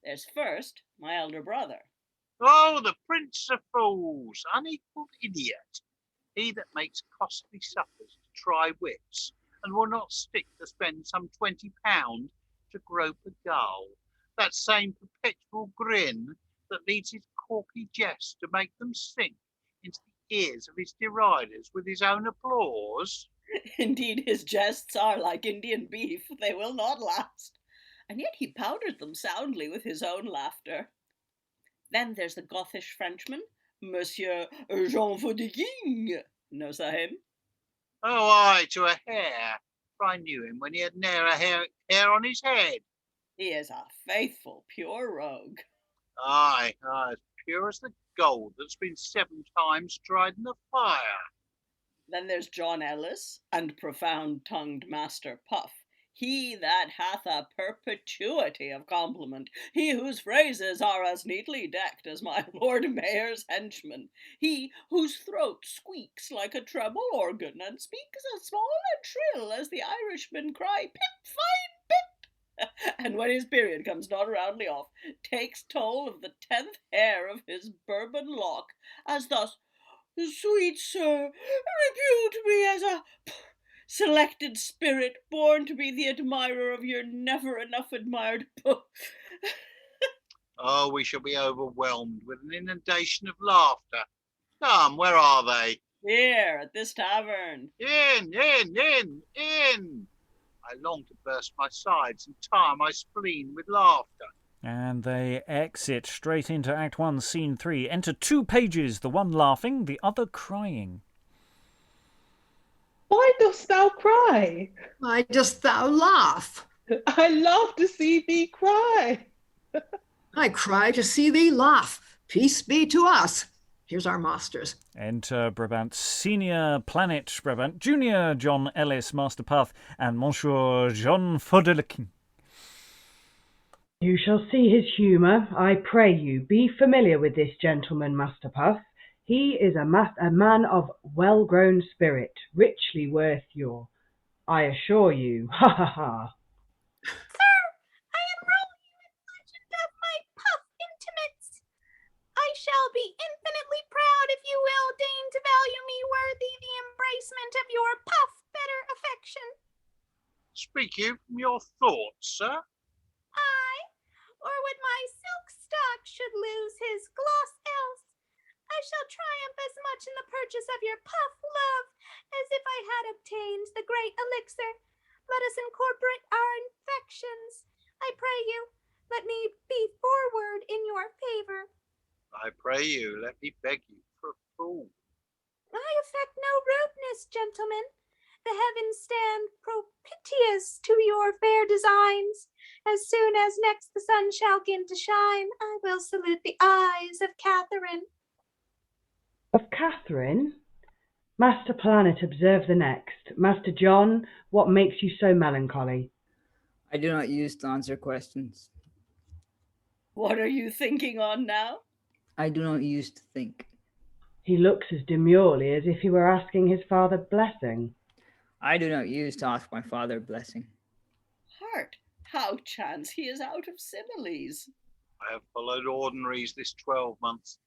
There's first my elder brother. Oh, the prince of fools, unequalled idiot. He that makes costly suppers to try wits, and will not stick to spend some £20 to grope a gull. That same perpetual grin that leads his corky jests to make them sink into the ears of his deriders with his own applause. Indeed, his jests are like Indian beef, they will not last. And yet he powdered them soundly with his own laughter. Then there's the Gothish Frenchman, Monsieur Jean Faudiking. Knows thou him? Oh, aye, to a hair, for I knew him when he had ne'er a hair on his head. He is a faithful, pure rogue. Aye, as pure as the gold that's been 7 times tried in the fire. Then there's John Ellis, and profound-tongued Master Puff, he that hath a perpetuity of compliment, he whose phrases are as neatly decked as my Lord Mayor's henchman, he whose throat squeaks like a treble organ, and speaks as small and shrill as the Irishmen cry, "Pip, fine pip!" and when his period comes not roundly off, takes toll of the 10th hair of his bourbon lock, as thus: "Sweet sir, repute me as a selected spirit, born to be the admirer of your never-enough admired book." Oh, we shall be overwhelmed with an inundation of laughter. Come, where are they? Here, at this tavern. In! I long to burst my sides and tire my spleen with laughter. And they exit straight into Act 1, Scene 3. Enter 2 pages, the one laughing, the other crying. Why dost thou cry? Why dost thou laugh? I laugh to see thee cry. I cry to see thee laugh. Peace be to us. Here's our masters. Enter Brabant Senior, Planet Brabant Junior, John Ellis, Master Puff, and Monsieur Jean Faudiking. You shall see his humour. I pray you, be familiar with this gentleman, Master Puff. He is a man of well-grown spirit, richly worth your, I assure you, ha ha ha. Sir, I enroll you in legend of my Puff intimates. I shall be infinitely proud if you will deign to value me worthy the embracement of your Puff better affection. Speak you from your thoughts, sir? Aye, or would my silk stock should lose his gloss else, I shall triumph as much in the purchase of your Puff love as if I had obtained the great elixir. Let us incorporate our infections. I pray you, let me be forward in your favor. I pray you, let me beg you for a fool. I affect no rudeness, gentlemen. The heavens stand propitious to your fair designs. As soon as next the sun shall begin to shine, I will salute the eyes of Katherine. Of Katherine? Master Planet, observe the next. Master John, what makes you so melancholy? I do not use to answer questions. What are you thinking on now? I do not use to think. He looks as demurely as if he were asking his father blessing. I do not use to ask my father blessing. Heart, how chance he is out of similes. I have followed ordinaries this 12 months,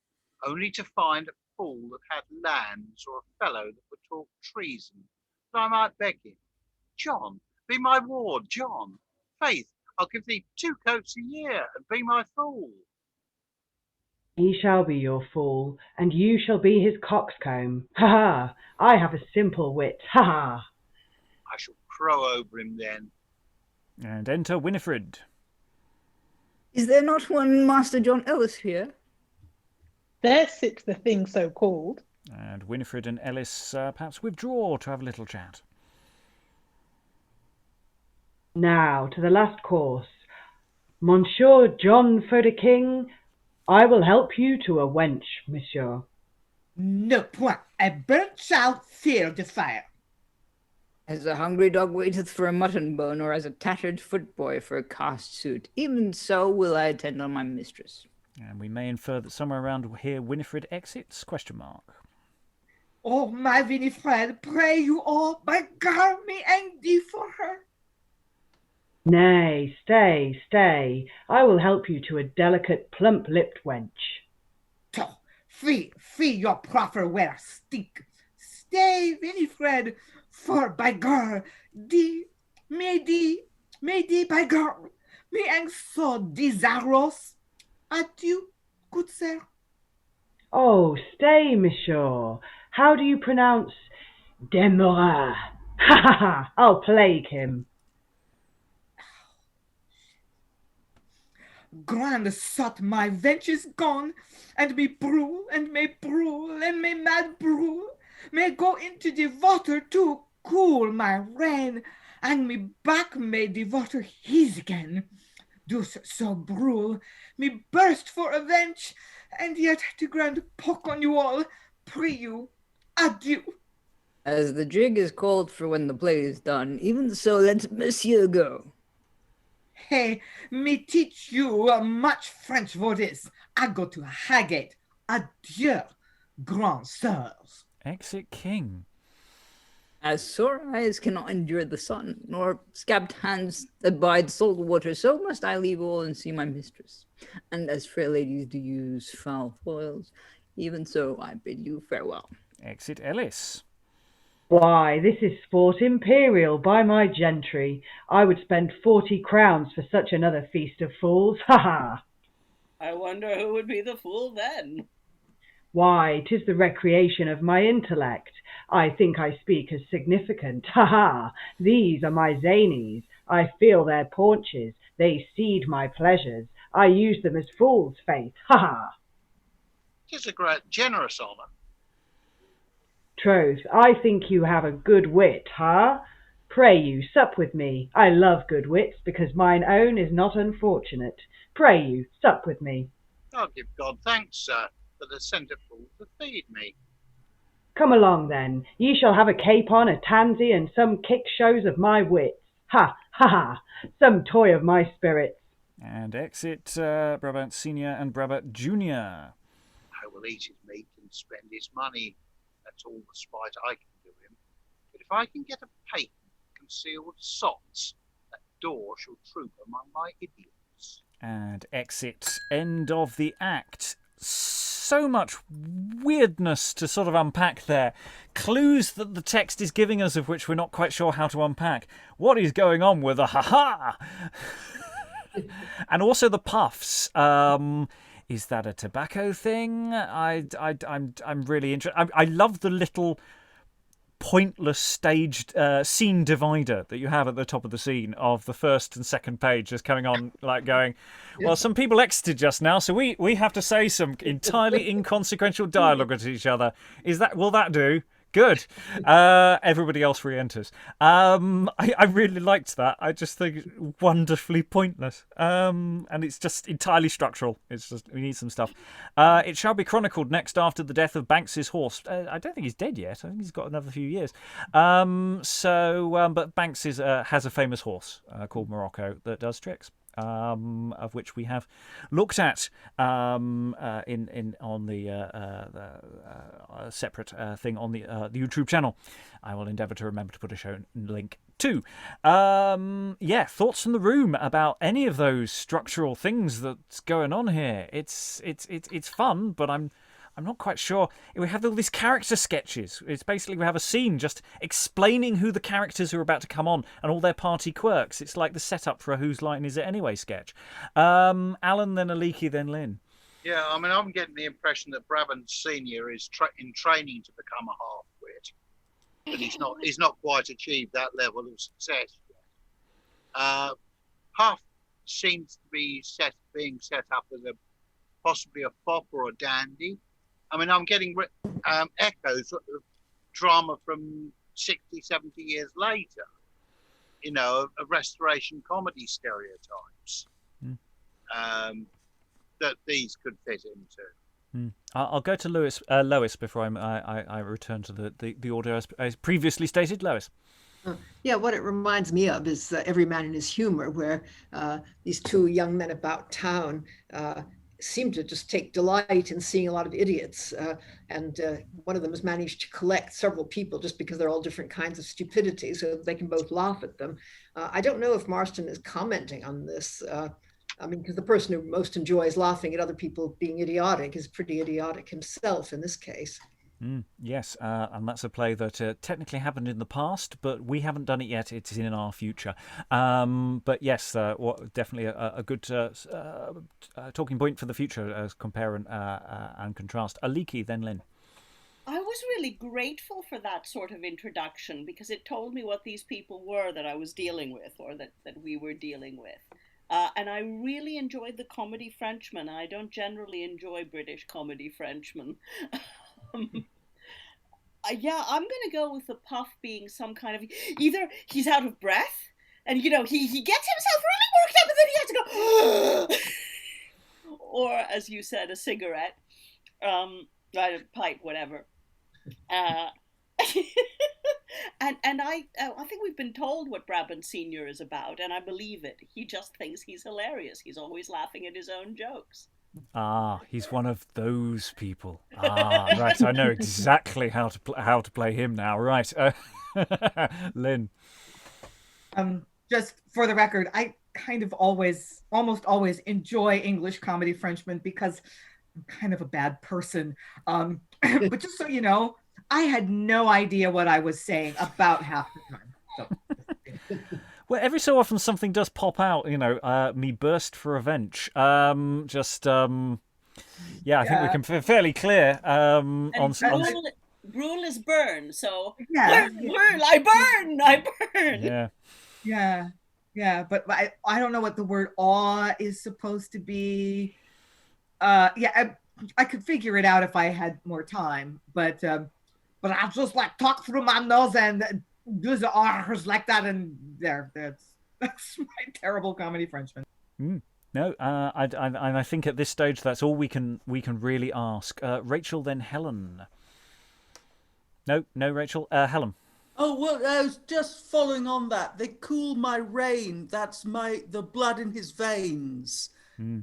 only to find a fool that had lands or a fellow that would talk treason, that I might beg him. John, be my ward, John. Faith, I'll give thee 2 coats a year and be my fool. He shall be your fool, and you shall be his coxcomb. Ha ha! I have a simple wit. Ha ha! I shall crow over him then. And enter Winifred. Is there not one Master John Ellis here? There sits the thing so called. And Winifred and Ellis perhaps withdraw to have a little chat. Now to the last course. Monsieur John King, I will help you to a wench, monsieur. No point. A burnt child fear the fire. As a hungry dog waiteth for a mutton bone, or as a tattered footboy for a cast suit, even so will I attend on my mistress. And we may infer that somewhere around here Winifred exits, ? Oh, my Winifred, pray you all, by God, me angry for her. Nay, stay. I will help you to a delicate, plump-lipped wench. Free your proffer where stick. Stay, Winifred, for by God, me by God, me ang so desirous. Adieu, good sir. Oh, stay, monsieur. How do you pronounce Demeura? Ha! I'll plague him. Grand sot, my venture's gone, and me brule, and me mad brule, may go into the water to cool my rain, and me back may the water his again. Dus so brule, me burst for avenge, and yet to grand poke on you all, pray you, adieu. As the jig is called for when the play is done, even so let Monsieur go. Hey, me teach you much French for this. I go to Highgate. Adieu, grand sirs. Exit King. As sore eyes cannot endure the sun, nor scabbed hands abide salt water, so must I leave all and see my mistress. And as fair ladies do use foul foils, even so I bid you farewell. Exit Ellis. Why, this is sport imperial, by my gentry. I would spend 40 crowns for such another feast of fools. Ha! I wonder who would be the fool then. Why, 'tis the recreation of my intellect. I think I speak as significant. Ha! These are my zanies. I feel their paunches. They seed my pleasures. I use them as fools' faith. Ha! 'Tis a great generous honour. Troth, I think you have a good wit, Pray you, sup with me. I love good wits, because mine own is not unfortunate. Pray you, sup with me. I'll give God thanks, sir, for the centerful to feed me. Come along, then. Ye shall have a capon, a tansy, and some kick shows of my wits. Ha! Some toy of my spirits. And exit Brabant Senior and Brabant Junior. I will eat his meat and spend his money. That's all the spite I can do him. But if I can get a patent concealed sots, that door shall troop among my idiots. And exit. End of the act. So much weirdness to sort of unpack there. Clues that the text is giving us of which we're not quite sure how to unpack. What is going on with a ha-ha? And also the puffs. Is that a tobacco thing? I'm really interested. I love the little pointless staged scene divider that you have at the top of the scene of the first and second page just coming on, like going, well, some people exited just now, so we have to say some entirely inconsequential dialogue at each other. Will that do? Good. Everybody else re-enters. I really liked that. I just think it's wonderfully pointless. And it's just entirely structural. It's just, we need some stuff. It shall be chronicled next after the death of Banks's horse. I don't think he's dead yet. I think he's got another few years. But Banks has a famous horse called Morocco that does tricks. Of which we have looked at on the separate thing on the YouTube channel. I will endeavour to remember to put a show link to. Thoughts from the room about any of those structural things that's going on here. It's fun, but I'm not quite sure. We have all these character sketches. It's basically we have a scene just explaining who the characters are about to come on and all their party quirks. It's like the setup for a Whose Line Is It Anyway sketch. Alan, then Aliki, then Lynn. Yeah, I mean, I'm getting the impression that Brabant Senior is in training to become a half-wit, but he's not quite achieved that level of success yet. Half seems to be being set up as possibly a fop or a dandy. I mean, I'm getting echoes of drama from 60, 70 years later, you know, of restoration comedy stereotypes that these could fit into. I'll go to Lois before I return to the order as previously stated. Lois. Yeah, what it reminds me of is Every Man in His Humor, where these two young men about town seem to just take delight in seeing a lot of idiots. And one of them has managed to collect several people just because they're all different kinds of stupidity, so they can both laugh at them. I don't know if Marston is commenting on this. I mean, because the person who most enjoys laughing at other people being idiotic is pretty idiotic himself in this case. Yes, and that's a play that technically happened in the past, but we haven't done it yet. It's in our future. But yes, definitely a good talking point for the future as compare and contrast. Aliki, then Lynn. I was really grateful for that sort of introduction because it told me what these people were that I was dealing with, or that we were dealing with. And I really enjoyed the comedy Frenchman. I don't generally enjoy British comedy Frenchmen. Yeah, I'm going to go with the puff being some kind of, either he's out of breath and, you know, he gets himself really worked up and then he has to go, or as you said, a cigarette, a pipe, whatever. And I think we've been told what Brabant Senior is about, and I believe it. He just thinks he's hilarious. He's always laughing at his own jokes. He's one of those people. Right. I know exactly how to play him now. Right, Lynn. Just for the record, I kind of almost always enjoy English comedy Frenchmen because I'm kind of a bad person. But just so you know, I had no idea what I was saying about half the time. So. Well, every so often something does pop out, you know, me burst for revenge. I think we can be fairly clear on Brule is burn, so yeah. burn, I burn. Yeah, but I don't know what the word awe is supposed to be. I could figure it out if I had more time, but I just like talk through my nose and do the R's like that, and that's my terrible comedy Frenchman. No, I think at this stage that's all we can really ask. Rachael, then Helen. No, Rachael. Helen. Oh, well, I was just following on that. They cool my rain. That's the blood in his veins.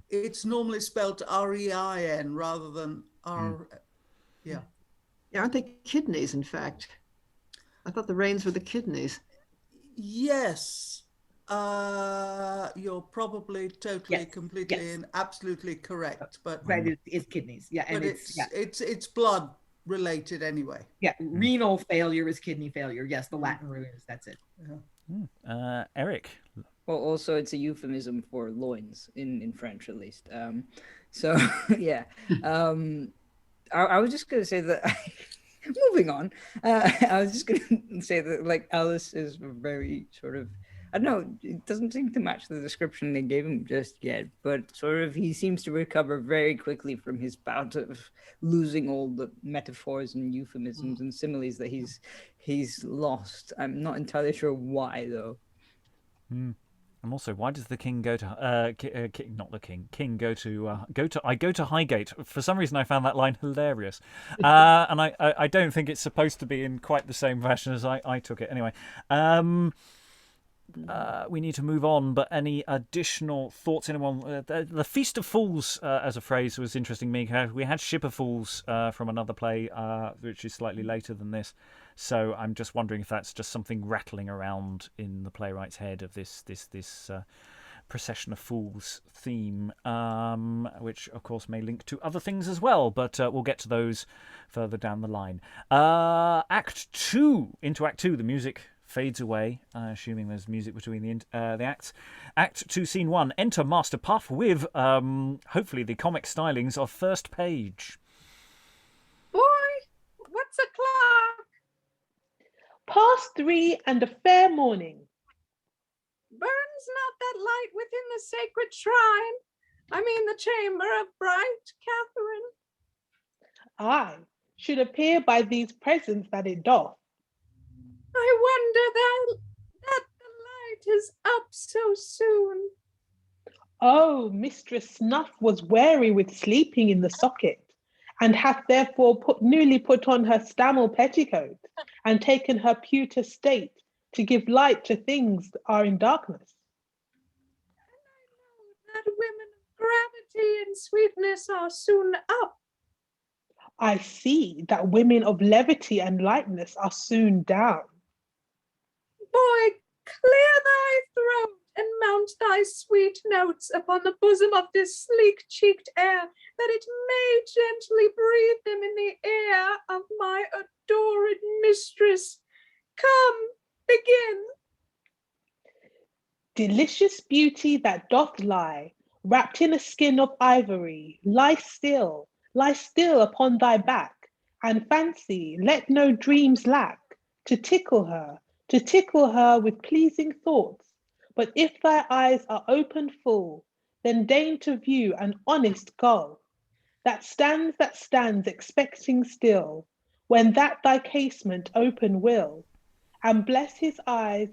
It's normally spelled R-E-I-N rather than R. Yeah. Aren't they kidneys, in fact? I thought the rains were the kidneys. Yes. You're probably totally, completely, and absolutely correct. But right, it's kidneys. Yeah, and it's blood related anyway. Yeah, renal failure is kidney failure. Yes, the Latin root is. That's it. Eric. Well, also it's a euphemism for loins in French, at least. So yeah. I was just going to say that, moving on, I was just going to say that, like, Ellis is very sort of, I don't know, it doesn't seem to match the description they gave him just yet, but sort of he seems to recover very quickly from his bout of losing all the metaphors and euphemisms and similes that he's lost. I'm not entirely sure why, though. And also, why does the king go to King go to Highgate? For some reason, I found that line hilarious, and I don't think it's supposed to be in quite the same fashion as I took it. Anyway, we need to move on. But any additional thoughts? Anyone? The Feast of Fools, as a phrase, was interesting. Me, we had Ship of Fools from another play, which is slightly later than this. So I'm just wondering if that's just something rattling around in the playwright's head of this procession of fools theme, which of course may link to other things as well. But we'll get to those further down the line. Act 2, into Act 2, the music fades away, assuming there's music between the acts. Act 2, Scene 1. Enter Master Puff with hopefully the comic stylings of First Page. Boy, what's o'clock? Past 3 and a fair morning. Burns not that light within the sacred shrine. I mean the chamber of bright Katherine. Aye, should appear by these presents that it doth. I wonder that the light is up so soon. Oh, Mistress Snuff was weary with sleeping in the socket, and hath therefore newly put on her stammel petticoat, and taken her pewter state to give light to things that are in darkness. And I know that women of gravity and sweetness are soon up. I see that women of levity and lightness are soon down. Boy, clear thy throat and mount thy sweet notes upon the bosom of this sleek-cheeked air, that it may gently breathe them in the ear of my adored mistress. Come, begin. Delicious beauty that doth lie, wrapped in a skin of ivory, lie still upon thy back, and fancy, let no dreams lack, to tickle her with pleasing thoughts. But if thy eyes are opened full, then deign to view an honest gull, that stands expecting still, when that thy casement open will, and bless his eyes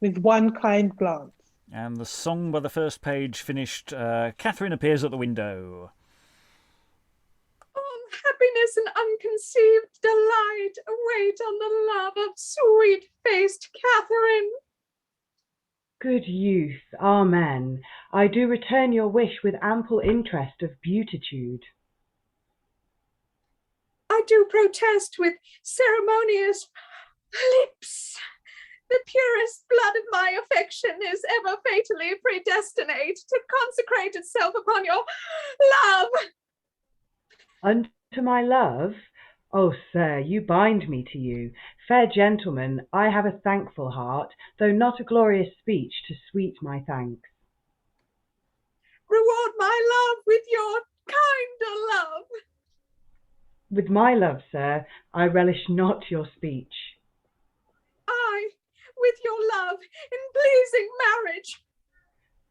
with one kind glance. And the song by the first page finished. Katherine appears at the window. All happiness and unconceived delight await on the love of sweet-faced Katherine. Good youth, amen. I do return your wish with ample interest of beatitude. I do protest with ceremonious lips. The purest blood of my affection is ever fatally predestinate to consecrate itself upon your love. Unto my love? Oh, sir, you bind me to you. Fair gentlemen, I have a thankful heart, though not a glorious speech to sweet my thanks. Reward my love with your kinder love. With my love, sir, I relish not your speech. I, with your love, in pleasing marriage.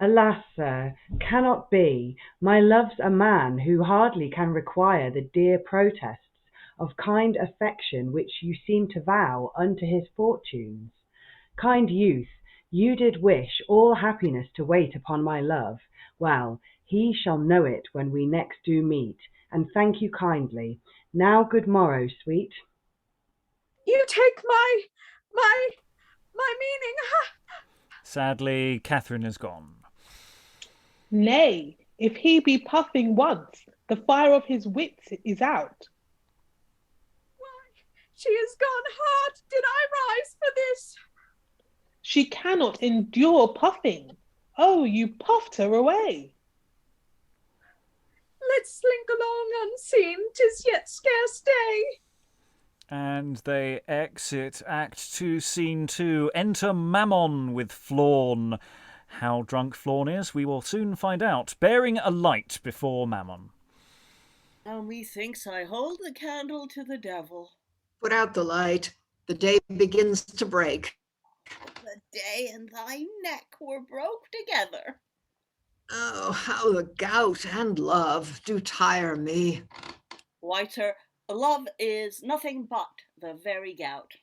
Alas, sir, cannot be. My love's a man who hardly can require the dear protests of kind affection which you seem to vow unto his fortunes. Kind youth, you did wish all happiness to wait upon my love. Well, he shall know it when we next do meet, and thank you kindly. Now good morrow, sweet. You take my meaning. Sadly, Katherine is gone. Nay, if he be puffing once, the fire of his wits is out. Why, she is gone hard. Did I rise for this? She cannot endure puffing. Oh, you puffed her away. Let's slink along unseen, 'tis yet scarce day. And they exit Act 2, Scene 2. Enter Mamon with Flawn. How drunk Flawn is, we will soon find out, bearing a light before Mamon. Now methinks I hold the candle to the devil. Put out the light. The day begins to break. The day and thy neck were broke together. Oh, how the gout and love do tire me. Why, sir, love is nothing but the very gout.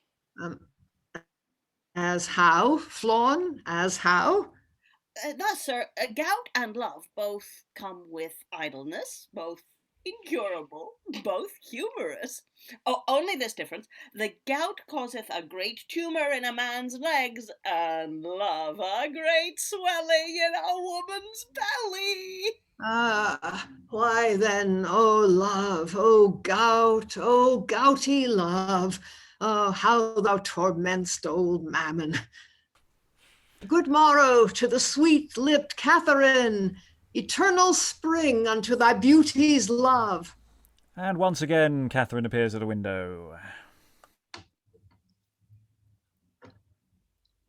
As how, Flawn? As how? Thus, sir, gout and love both come with idleness, both incurable, both humorous. Oh, only this difference, the gout causeth a great tumour in a man's legs, and love a great swelling in a woman's belly. Ah, why then, oh love, oh gout, oh gouty love, oh how thou torment'st old Mamon. Good morrow to the sweet-lipped Katherine, eternal spring unto thy beauty's love. And once again, Katherine appears at a window.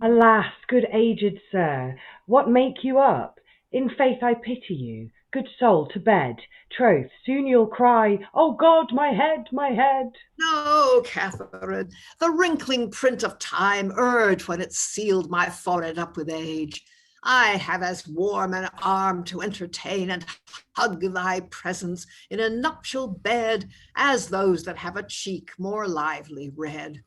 Alas, good aged sir, what make you up? In faith I pity you. Good soul, to bed. Troth, soon you'll cry, oh God, my head, my head. No, Katherine, the wrinkling print of time erred when it sealed my forehead up with age. I have as warm an arm to entertain and hug thy presence in a nuptial bed as those that have a cheek more lively red.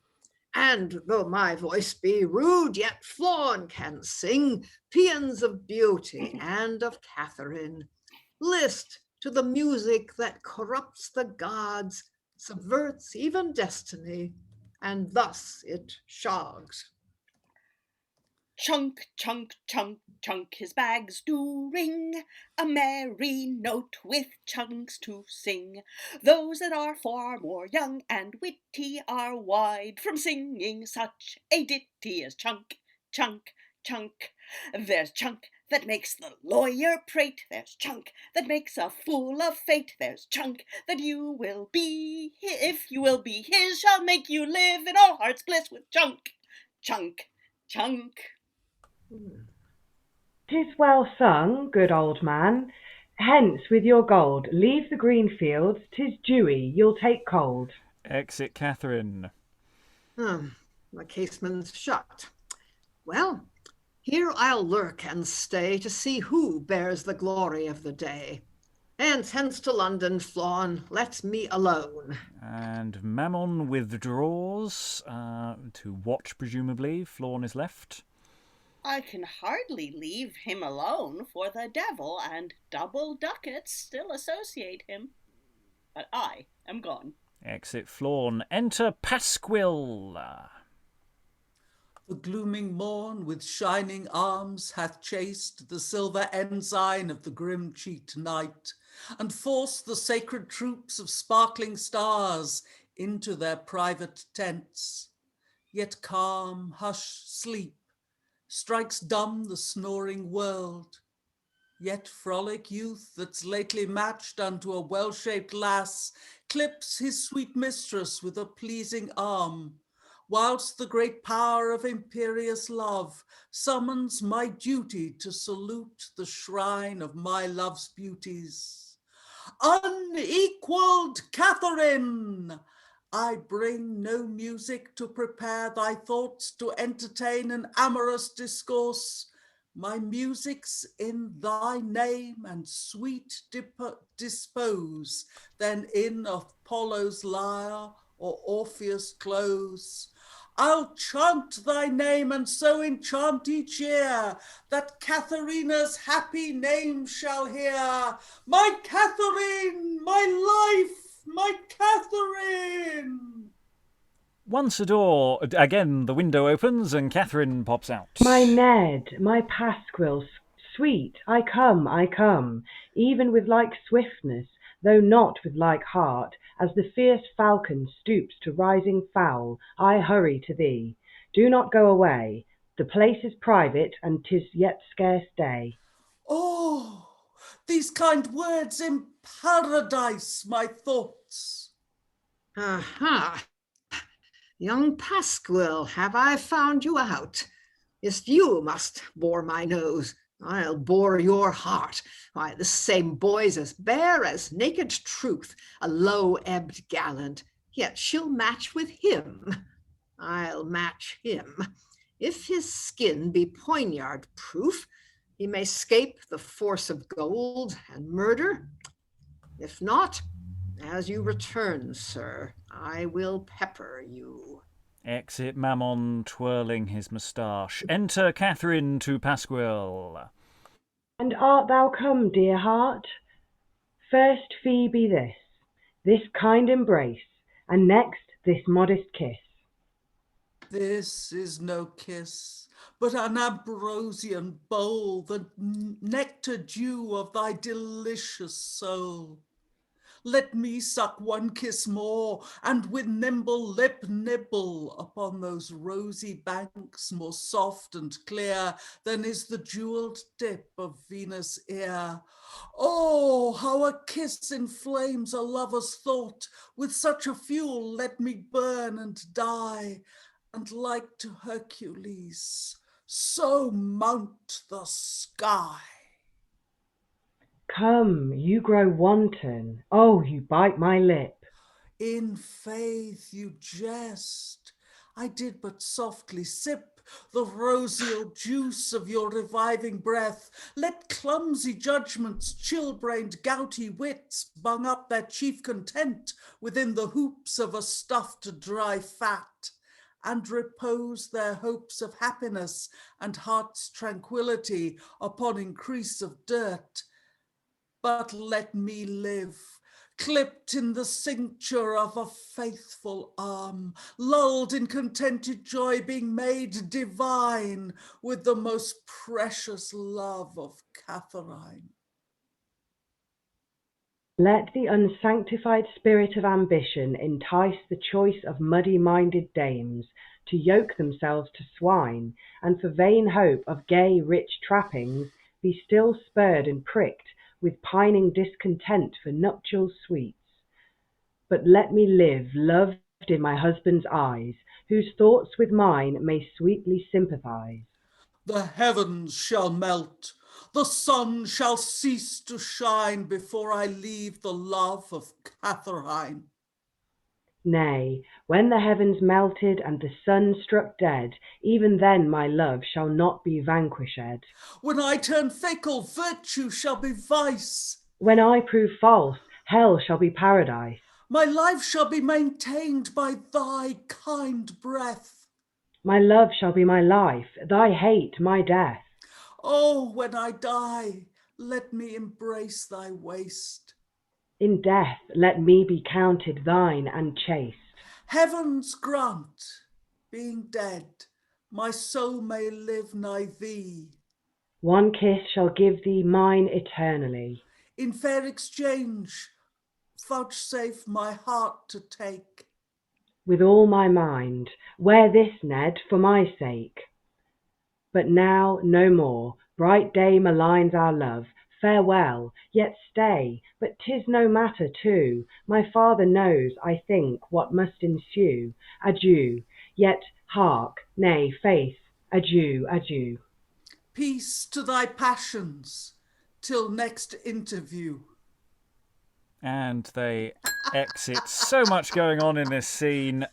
And though my voice be rude, yet Flawn can sing paeans of beauty and of Katherine. List to the music that corrupts the gods, subverts even destiny, and thus it shogs. Chunk, chunk, chunk, chunk, his bags do ring, a merry note with chunks to sing. Those that are far more young and witty are wide from singing such a ditty as chunk, chunk, chunk. There's chunk that makes the lawyer prate, there's chunk that makes a fool of fate, there's chunk that you will be, if you will be his, shall make you live in all heart's bliss with chunk, chunk, chunk. 'Tis well sung, good old man. Hence with your gold, leave the green fields, 'tis dewy, you'll take cold. Exit Katherine. The casement's shut. Well, here I'll lurk and stay to see who bears the glory of the day. Hence to London, Flawn, let me alone. And Mamon withdraws to watch, presumably. Flawn is left. I can hardly leave him alone, for the devil and double ducats still associate him. But I am gone. Exit Flawn. Enter Pasquil. The glooming morn with shining arms hath chased the silver ensign of the grim-cheeked night, and forced the sacred troops of sparkling stars into their private tents. Yet calm, hushed sleep strikes dumb the snoring world. Yet frolic youth that's lately matched unto a well-shaped lass clips his sweet mistress with a pleasing arm, whilst the great power of imperious love summons my duty to salute the shrine of my love's beauties. Unequaled Katherine! I bring no music to prepare thy thoughts to entertain an amorous discourse. My music's in thy name and sweet dispose than in Apollo's lyre or Orpheus' close. I'll chant thy name and so enchant each ear that Katharina's happy name shall hear. My Katherine, my life! My Katherine! Once a door, again the window opens and Katherine pops out. My Ned, my Pasquil, sweet, I come, even with like swiftness, though not with like heart, as the fierce falcon stoops to rising fowl, I hurry to thee. Do not go away, the place is private, and 'tis yet scarce day. Oh, these kind words in paradise my thoughts. Aha! Young Pasquil, have I found you out? If you must bore my nose, I'll bore your heart. Why, the same boy's as bare as naked truth, a low-ebbed gallant, yet she'll match with him. I'll match him. If his skin be poniard proof, he may scape the force of gold and murder. If not, as you return, sir, I will pepper you. Exit Mamon, twirling his moustache. Enter Katherine to Pasquil. And art thou come, dear heart? First fee be this kind embrace, and next this modest kiss. This is no kiss, but an ambrosian bowl, the nectar dew of thy delicious soul. Let me suck one kiss more, and with nimble lip nibble upon those rosy banks more soft and clear than is the jeweled tip of Venus' ear. Oh, how a kiss inflames a lover's thought! With such a fuel let me burn and die, and like to Hercules, so mount the sky. Come, you grow wanton. Oh, you bite my lip. In faith you jest. I did but softly sip the roseal juice of your reviving breath. Let clumsy judgments, chill-brained, gouty wits bung up their chief content within the hoops of a stuffed dry fat, and repose their hopes of happiness and heart's tranquility upon increase of dirt. But let me live, clipped in the cincture of a faithful arm, lulled in contented joy, being made divine with the most precious love of Katherine. Let the unsanctified spirit of ambition entice the choice of muddy-minded dames to yoke themselves to swine, and for vain hope of gay, rich trappings be still spurred and pricked with pining discontent for nuptial sweets. But let me live, loved in my husband's eyes, whose thoughts with mine may sweetly sympathize. The heavens shall melt, the sun shall cease to shine before I leave the love of Katherine. Nay, when the heavens melted and the sun struck dead, even then my love shall not be vanquished. When I turn fickle, virtue shall be vice. When I prove false, hell shall be paradise. My life shall be maintained by thy kind breath. My love shall be my life, thy hate my death. Oh, when I die, let me embrace thy waist. In death let me be counted thine and chaste. Heavens grant, being dead, my soul may live nigh thee. One kiss shall give thee mine eternally. In fair exchange, vouchsafe my heart to take. With all my mind, wear this, Ned, for my sake. But now no more, bright day maligns our love. Farewell, yet stay, but 'tis no matter too. My father knows, I think, what must ensue. Adieu, yet hark, nay, faith, adieu, adieu. Peace to thy passions, till next interview. And they exit. So much going on in this scene.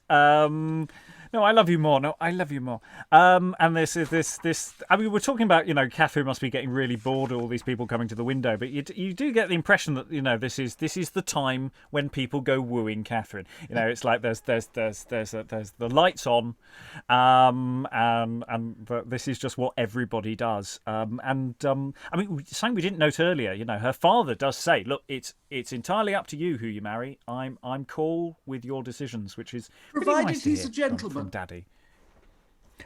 No, I love you more. No, I love you more. And this. I mean, we're talking about, Katherine must be getting really bored of all these people coming to the window. But you do get the impression that this is the time when people go wooing Katherine. It's like there's the lights on, and this is just what everybody does. I mean, something we didn't note earlier. Her father does say, "Look, it's entirely up to you who you marry. I'm cool with your decisions," which is provided nice to he's hear a gentleman. from Daddy.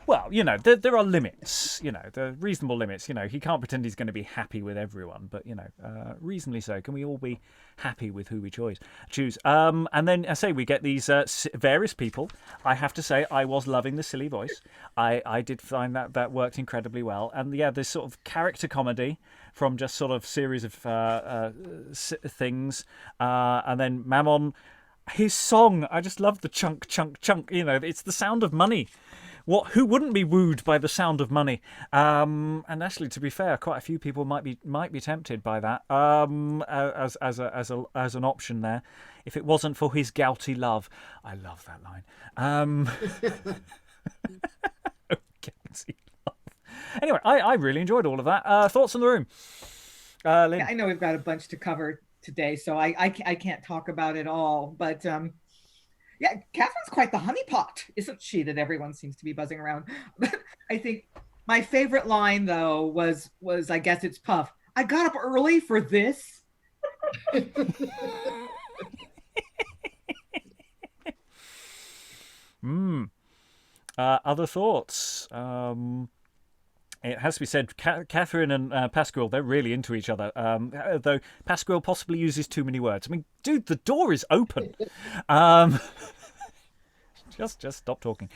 Well, there are limits. There are reasonable limits. He can't pretend he's going to be happy with everyone, but reasonably so. Can we all be happy with who we choose? And then I say we get these various people. I have to say I was loving the silly voice. I did find that worked incredibly well. And yeah, this sort of character comedy from just sort of series of things, and then Mamon. His song, I just love the chunk, chunk, chunk. It's the sound of money. Who wouldn't be wooed by the sound of money? And actually, to be fair, quite a few people might be tempted by that as an option there, if it wasn't for his gouty love. I love that line. Gouty love. Anyway, I really enjoyed all of that. Thoughts on the room, Lynn? Yeah, I know we've got a bunch to cover today, so I can't talk about it all, but yeah, Catherine's quite the honeypot, isn't she, that everyone seems to be buzzing around. I think my favorite line though was I guess it's Puff, "I got up early for this." Other thoughts? It has to be said, Katherine and Pasquil, they're really into each other. Though Pasquil possibly uses too many words. I mean, dude, the door is open. Just stop talking.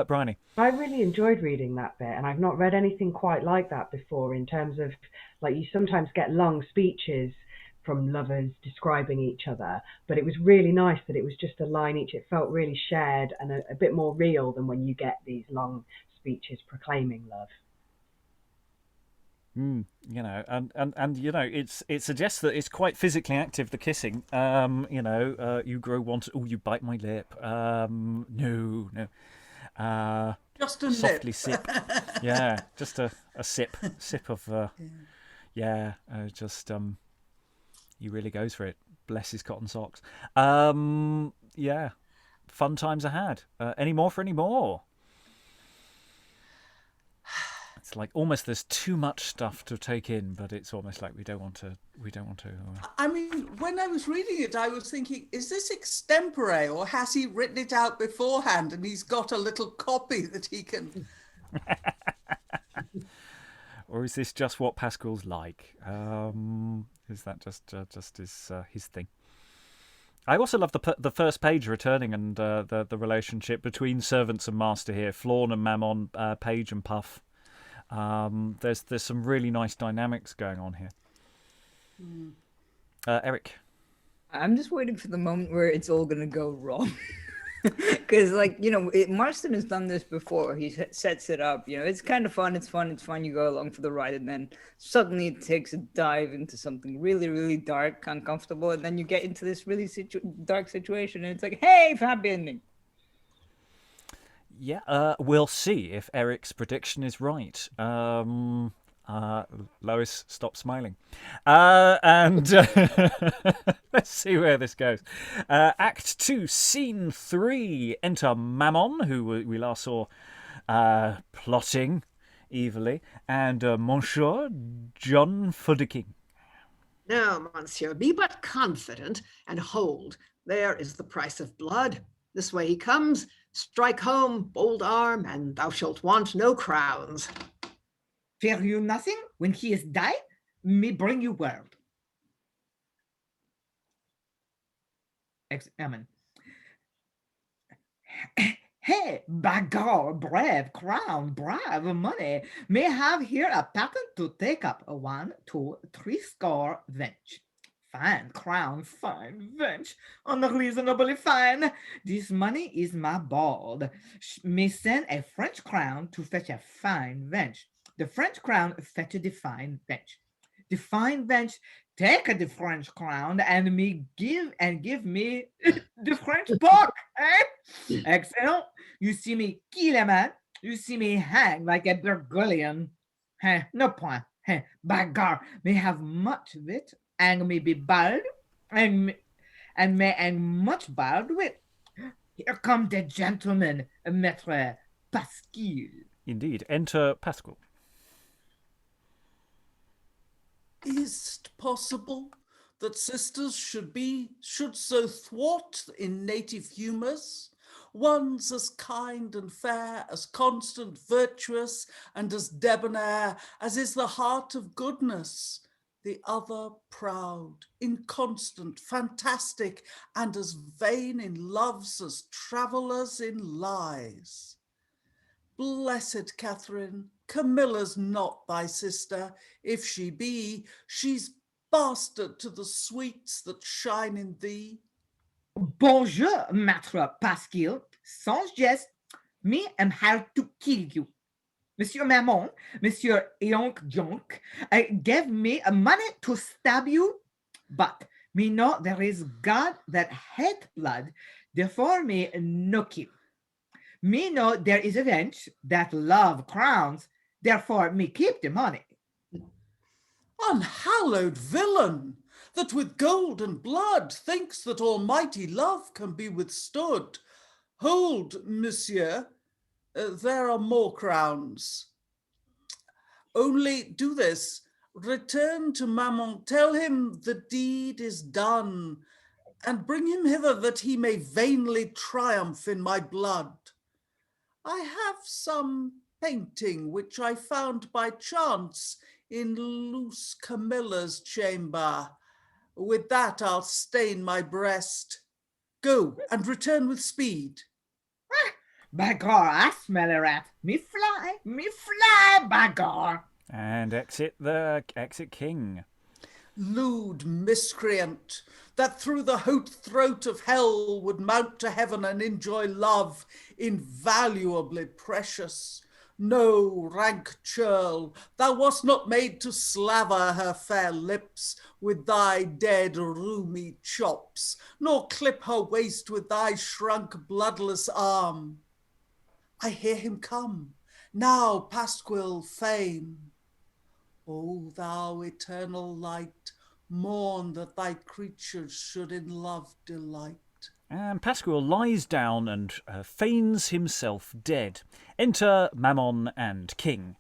Briony. I really enjoyed reading that bit, and I've not read anything quite like that before, in terms of, like, you sometimes get long speeches from lovers describing each other, but it was really nice that it was just a line each. It felt really shared and a bit more real than when you get these long speeches proclaiming love. And it suggests that it's quite physically active, the kissing. You grow want. Oh, you bite my lip. No. No, Just a softly nip. sip. Yeah, just a sip of. He really goes for it. Bless his cotton socks. Yeah, fun times ahead. Any more for any more? It's like almost there's too much stuff to take in, but it's almost like we don't want to. I mean, when I was reading it, I was thinking, is this extempore, or has he written it out beforehand and he's got a little copy that he can... Or is this just what Pasquil's like? Is that just his thing? I also love the first page returning and the relationship between servants and master here. Flawn and Mamon, Page and Puff. There's some really nice dynamics going on here. Eric. I'm just waiting for the moment where it's all gonna go wrong. Because, like, Marston has done this before. He sets it up. It's kind of fun. It's fun. You go along for the ride, and then suddenly it takes a dive into something really, really dark, uncomfortable, and then you get into this really dark situation, and it's like, hey, happy ending. Yeah, we'll see if Eric's prediction is right. Lois, stop smiling. And let's see where this goes. Act 2, Scene 3. Enter Mamon, who we last saw plotting evilly, and Monsieur, John for the King. Now, Monsieur, be but confident, and hold, there is the price of blood. This way he comes, strike home, bold arm, and thou shalt want no crowns. Fear you nothing? When he is died, me bring you word. Amen. Hey, bagar, brave, crown, brave, money. May have here a patent to take up 1, 2, 3 score wench. Fine crown, fine wench, unreasonably fine. This money is my board. Me send a French crown to fetch a fine wench. The French crown fetch the fine wench. The fine wench take the French crown and give me the French book. Eh? Excellent. You see me kill a man. You see me hang like a Burgundian. No point. Bagar, may have much wit and may be bald and much bald wit. Here come the gentleman, Maître Pasquil. Indeed. Enter Pasquil. Is it possible that sisters should so thwart in native humours? One's as kind and fair, as constant, virtuous, and as debonair as is the heart of goodness. The other proud, inconstant, fantastic, and as vain in loves as travellers in lies. Blessed Katherine, Camilla's not thy sister. If she be, she's bastard to the sweets that shine in thee. Bonjour, Maître Pasquil. Sans geste, me am here to kill you. Monsieur Mamon, Monsieur Yonk, gave me money to stab you, but me know there is God that hate blood, therefore me no kill. Me know there is a wench that love crowns, therefore me keep the money. Unhallowed villain, that with gold and blood thinks that almighty love can be withstood. Hold, Monsieur, there are more crowns. Only do this, return to Mamon, tell him the deed is done, and bring him hither that he may vainly triumph in my blood. I have some painting which I found by chance in loose Camilla's chamber. With that I'll stain my breast. Go and return with speed. Bagar, I smell a rat. Me fly, bagar. And exit King. Lewd miscreant, that through the hot throat of hell would mount to heaven and enjoy love invaluably precious. No, rank churl, thou wast not made to slaver her fair lips with thy dead roomy chops, nor clip her waist with thy shrunk bloodless arm. I hear him come. Now, Pasquil, fame. O thou eternal light, mourn that thy creatures should in love delight. And Pasquil lies down and feigns himself dead. Enter Mamon and King.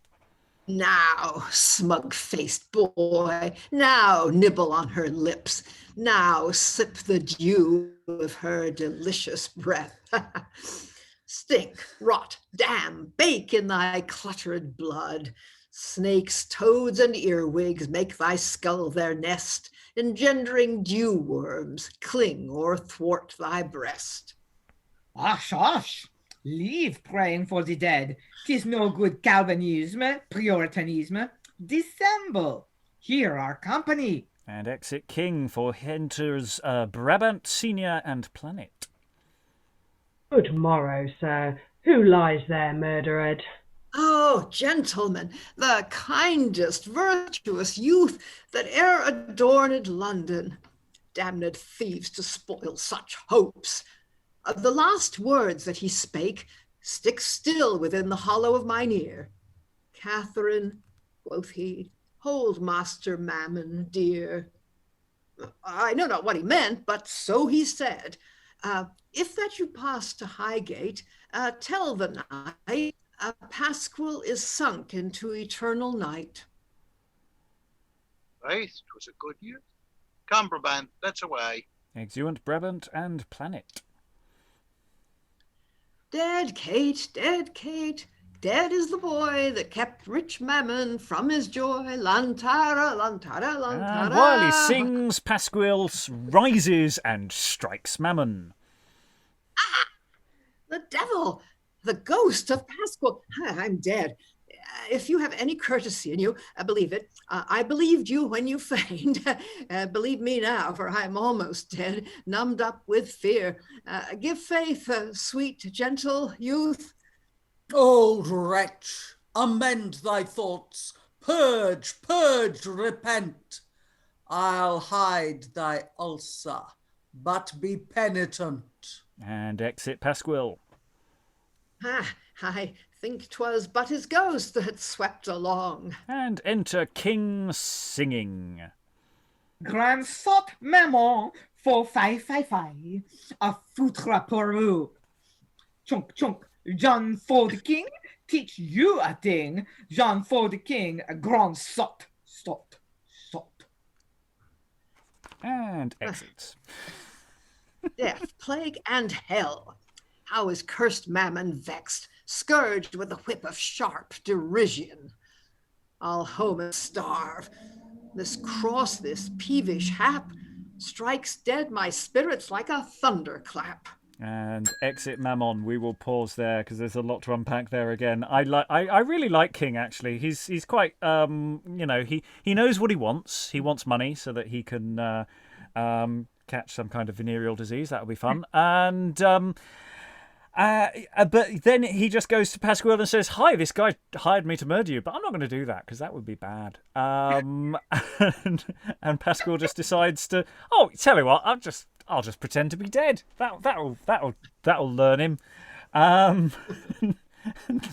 Now, smug-faced boy, now nibble on her lips, now sip the dew of her delicious breath. Stink, rot, damn, bake in thy cluttered blood. Snakes, toads, and earwigs make thy skull their nest, engendering dew worms, cling or thwart thy breast. Hush, hush! Leave praying for the dead. 'Tis no good Calvinism, Puritanism. Dissemble. Hear our company. And exit King, for enters Brabant, Senior, and Planet. Good morrow, sir. Who lies there murdered? Oh, gentlemen, the kindest, virtuous youth that e'er adorned London. Damned thieves to spoil such hopes. The last words that he spake stick still within the hollow of mine ear. Katherine, quoth he, hold Master Mamon dear. I know not what he meant, but so he said. If that you pass to Highgate, tell the knight, Pasquil is sunk into eternal night. Faith, 'twas a good youth. Come, Brabant, let's away. Exeunt Brabant and Planet. Dead, Kate, dead is the boy that kept rich Mamon from his joy. Lantara, lantara, lantara. And while he sings, Pasquil rises and strikes Mamon. Ah! The devil! The ghost of Pasquil. I'm dead. If you have any courtesy in you, believe it. I believed you when you feigned. Believe me now, for I am almost dead, numbed up with fear. Give faith, sweet, gentle youth. Old wretch, amend thy thoughts. Purge, purge, repent. I'll hide thy ulcer, but be penitent. And exit Pasquil. I think 'twas but his ghost that swept along. And enter King singing. Grand sot Mamon, 4555, a foutre pour vous. Chunk, chunk, John for the King, teach you a thing. John for the King, a grand sot, sot, sot. And exit. Death, plague, and hell. How is cursed Mamon vexed, scourged with a whip of sharp derision. I'll home and starve. This cross, this peevish hap, strikes dead my spirits like a thunderclap. And exit Mamon. We will pause there because there's a lot to unpack there again. I really like King, actually. He's quite he knows what he wants. He wants money so that he can catch some kind of venereal disease. That'll be fun. And but then he just goes to Pasquil and says, "Hi, this guy hired me to murder you, but I'm not going to do that because that would be bad." And Pasquil just decides to, "Oh, tell you what, I'll just pretend to be dead. That'll learn him."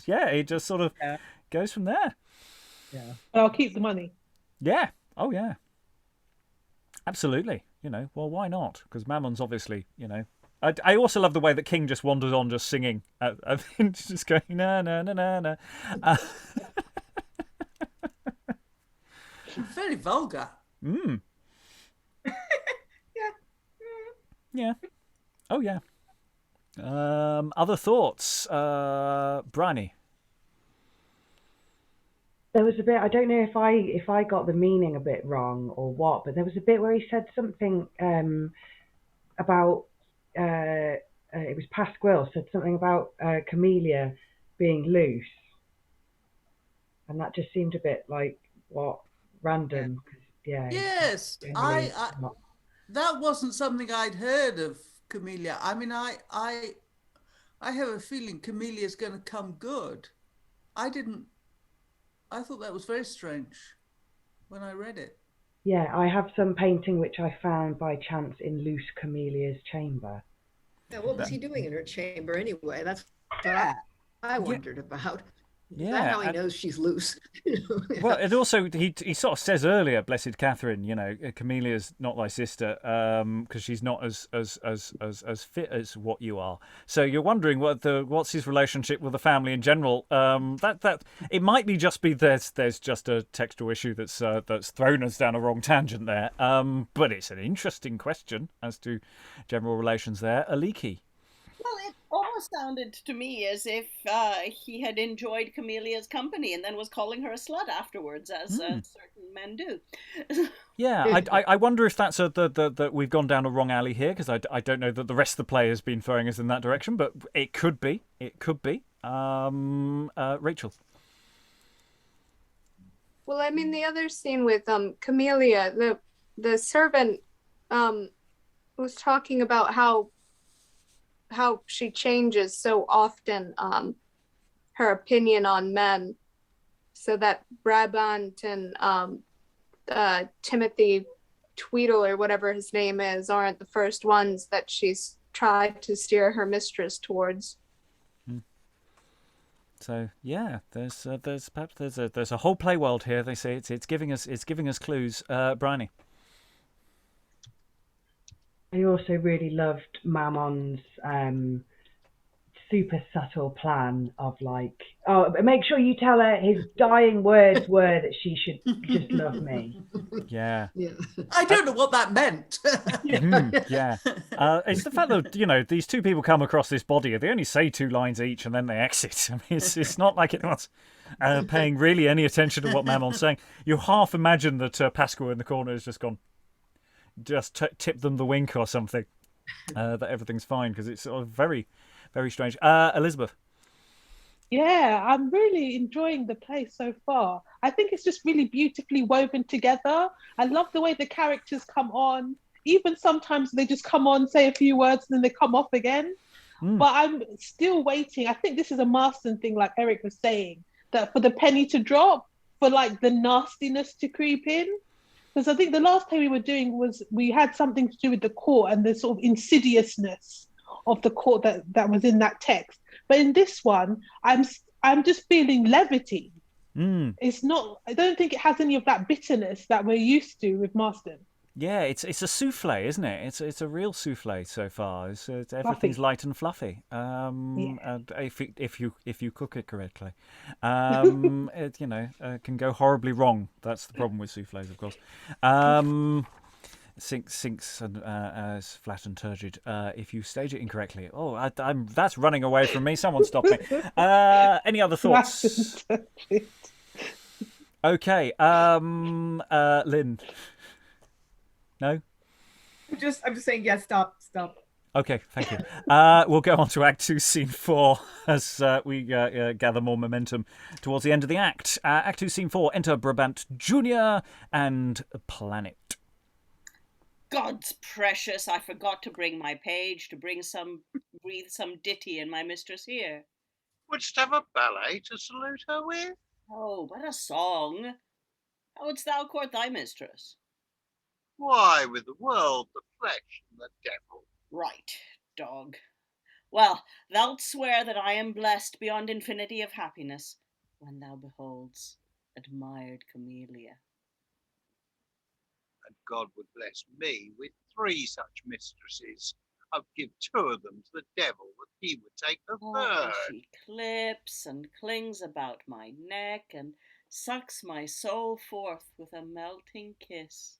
Yeah, he just sort of goes from there. Yeah, I'll keep the money. Yeah. Oh yeah. Absolutely. Well, why not? Because Mamon's obviously, I also love the way that King just wanders on just singing. I think just going, na, na, na, na, na. Very vulgar. Mm. Yeah. Oh, yeah. Other thoughts? Briony? There was a bit, I don't know if I got the meaning a bit wrong or what, but there was a bit where he said something about, it was Pasquil, said something about Camelia being loose. And that just seemed a bit like, what, random. Yeah. Yes, that wasn't something I'd heard of Camelia. I mean, I have a feeling Camelia's going to come good. I thought that was very strange when I read it. Yeah, I have some painting which I found by chance in loose Camelia's chamber. Yeah, what was he doing in her chamber anyway? That's I wondered about. Is Yeah, that how he knows she's loose? Well, it also he sort of says earlier, "Blessed Catherine, Camelia's not thy sister, because she's not as fit as what you are." So you're wondering what's his relationship with the family in general. That it might be there's just a textual issue that's thrown us down a wrong tangent there. But it's an interesting question as to general relations there. Aliki. Well, it almost sounded to me as if he had enjoyed Camelia's company and then was calling her a slut afterwards, as certain men do. Yeah, I wonder if that's that we've gone down a wrong alley here, because I don't know that the rest of the play has been throwing us in that direction, but it could be. It could be. Rachael. Well, I mean, the other scene with Camelia, the servant was talking about how she changes so often her opinion on men, so that Brabant and Timothy Twedle, or whatever his name is, aren't the first ones that she's tried to steer her mistress towards. So yeah, there's a whole play world here. They say it's giving us clues. Briony. I also really loved Mamon's super subtle plan of like, oh, make sure you tell her his dying words were that she should just love me. Yeah. I don't know what that meant. Yeah. It's the fact that, these two people come across this body, they only say 2 lines each and then they exit. I mean, it's not like anyone's paying really any attention to what Mamon's saying. You half imagine that Pasquil in the corner has just gone, tip them the wink or something, that everything's fine, because it's sort of very, very strange. Elizabeth. Yeah, I'm really enjoying the play so far. I think it's just really beautifully woven together. I love the way the characters come on. Even sometimes they just come on, say a few words, and then they come off again. But I'm still waiting. I think this is a Marston thing, like Eric was saying, that for the penny to drop, for like the nastiness to creep in. Because I think the last play we were doing we had something to do with the court and the sort of insidiousness of the court that was in that text. But in this one, I'm just feeling levity. It's not. I don't think it has any of that bitterness that we're used to with Marston. Yeah, it's a souffle, isn't it? It's a real souffle so far. It's everything's light and fluffy. And if you cook it correctly, it can go horribly wrong. That's the problem with souffles, of course. Sinks and is flat and turgid if you stage it incorrectly. Oh, that's running away from me. Someone stop me. Any other thoughts? Okay, Lynn. No? I'm just saying, yes, stop. Okay, thank you. We'll go on to Act 2, Scene 4, as we gather more momentum towards the end of the act. Act 2, Scene 4, enter Brabant Jr. and Planet. God's precious, I forgot to bring my page, to breathe some ditty in my mistress ear. Wouldst have a ballet to salute her with? Oh, but a song. How wouldst thou court thy mistress? Why, with the world, the flesh, and the devil. Right, dog. Well, thou'lt swear that I am blessed beyond infinity of happiness when thou beholds admired Camelia. And God would bless me with 3 such mistresses. I'd give 2 of them to the devil, that he would take the 3rd. She clips and clings about my neck and sucks my soul forth with a melting kiss.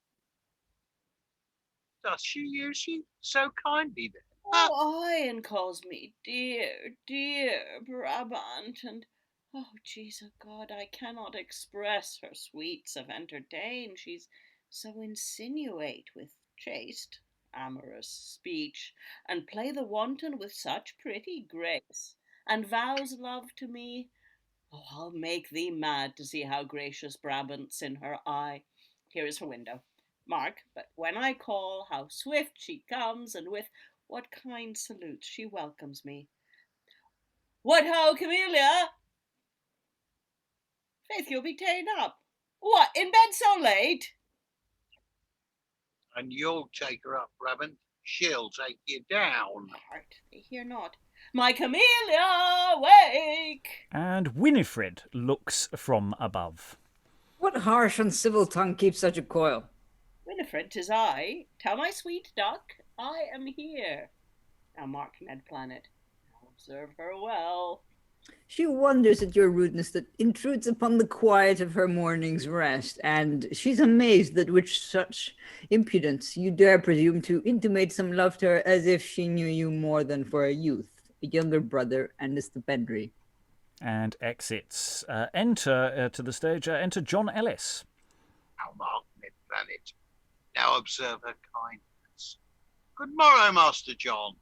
Does she use you so kindly then? Oh, aye, and calls me dear, dear Brabant, and oh, jeez of God, I cannot express her sweets of entertain. She's so insinuate with chaste, amorous speech, and play the wanton with such pretty grace, and vows love to me. Oh, I'll make thee mad to see how gracious Brabant's in her eye. Here is her window. Mark, but when I call, how swift she comes, and with what kind salutes she welcomes me. What ho, Camelia? Faith, you'll be ta'en up. What, in bed so late? And you'll take her up, Brabant. She'll take you down. Heart, they hear not. My Camelia, wake! And Winifred looks from above. What harsh, uncivil tongue keeps such a coil? Winifred, 'tis I. Tell my sweet duck, I am here. Now mark, Ned Planet. Now observe her well. She wonders at your rudeness that intrudes upon the quiet of her morning's rest, and she's amazed that with such impudence you dare presume to intimate some love to her as if she knew you more than for a youth, a younger brother, and a stipendiary. And exits. Enter to the stage, enter John Ellis. Now mark, Ned Planet. Now observe her kindness. Good morrow, Master John.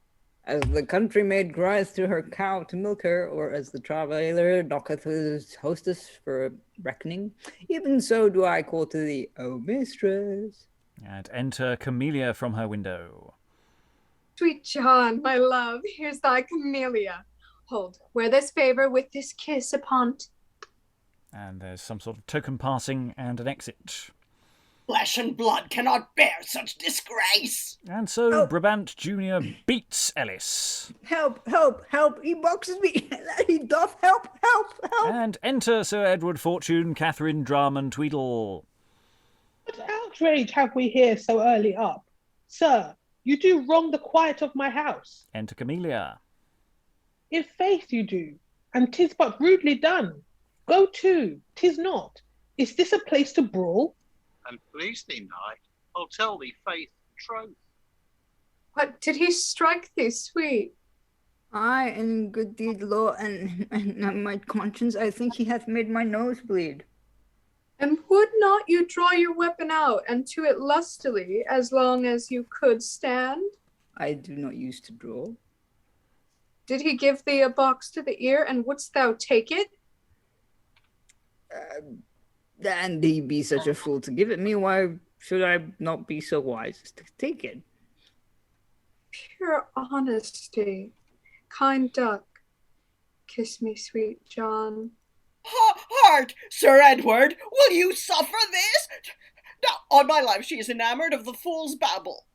As the country maid crieth to her cow to milk her, or as the traveller knocketh his hostess for a reckoning, even so do I call to thee, O mistress. And enter Camelia from her window. Sweet John, my love, here's thy Camelia. Hold, wear this favour with this kiss upon't. And there's some sort of token passing and an exit. Flesh and blood cannot bear such disgrace. And so Brabant Jr. beats Ellis. Help, help, help, he boxes me, he doth help, help, help. And enter Sir Edward Fortune, Katherine, Drum and Tweedle. What outrage have we here so early up? Sir, you do wrong the quiet of my house. Enter Camelia. In faith you do, and 'tis but rudely done. Go to, 'tis not. Is this a place to brawl? And please thee, knight, I'll tell thee faith and truth. What, did he strike thee, sweet? I, in good deed, law, and my conscience, I think he hath made my nose bleed. And would not you draw your weapon out, and to it lustily, as long as you could stand? I do not use to draw. Did he give thee a box to the ear, and wouldst thou take it? And he be such a fool to give it me, why should I not be so wise as to take it? Pure honesty. Kind duck. Kiss me, sweet John. Heart, Sir Edward, will you suffer this? No, on my life she is enamoured of the fool's babble.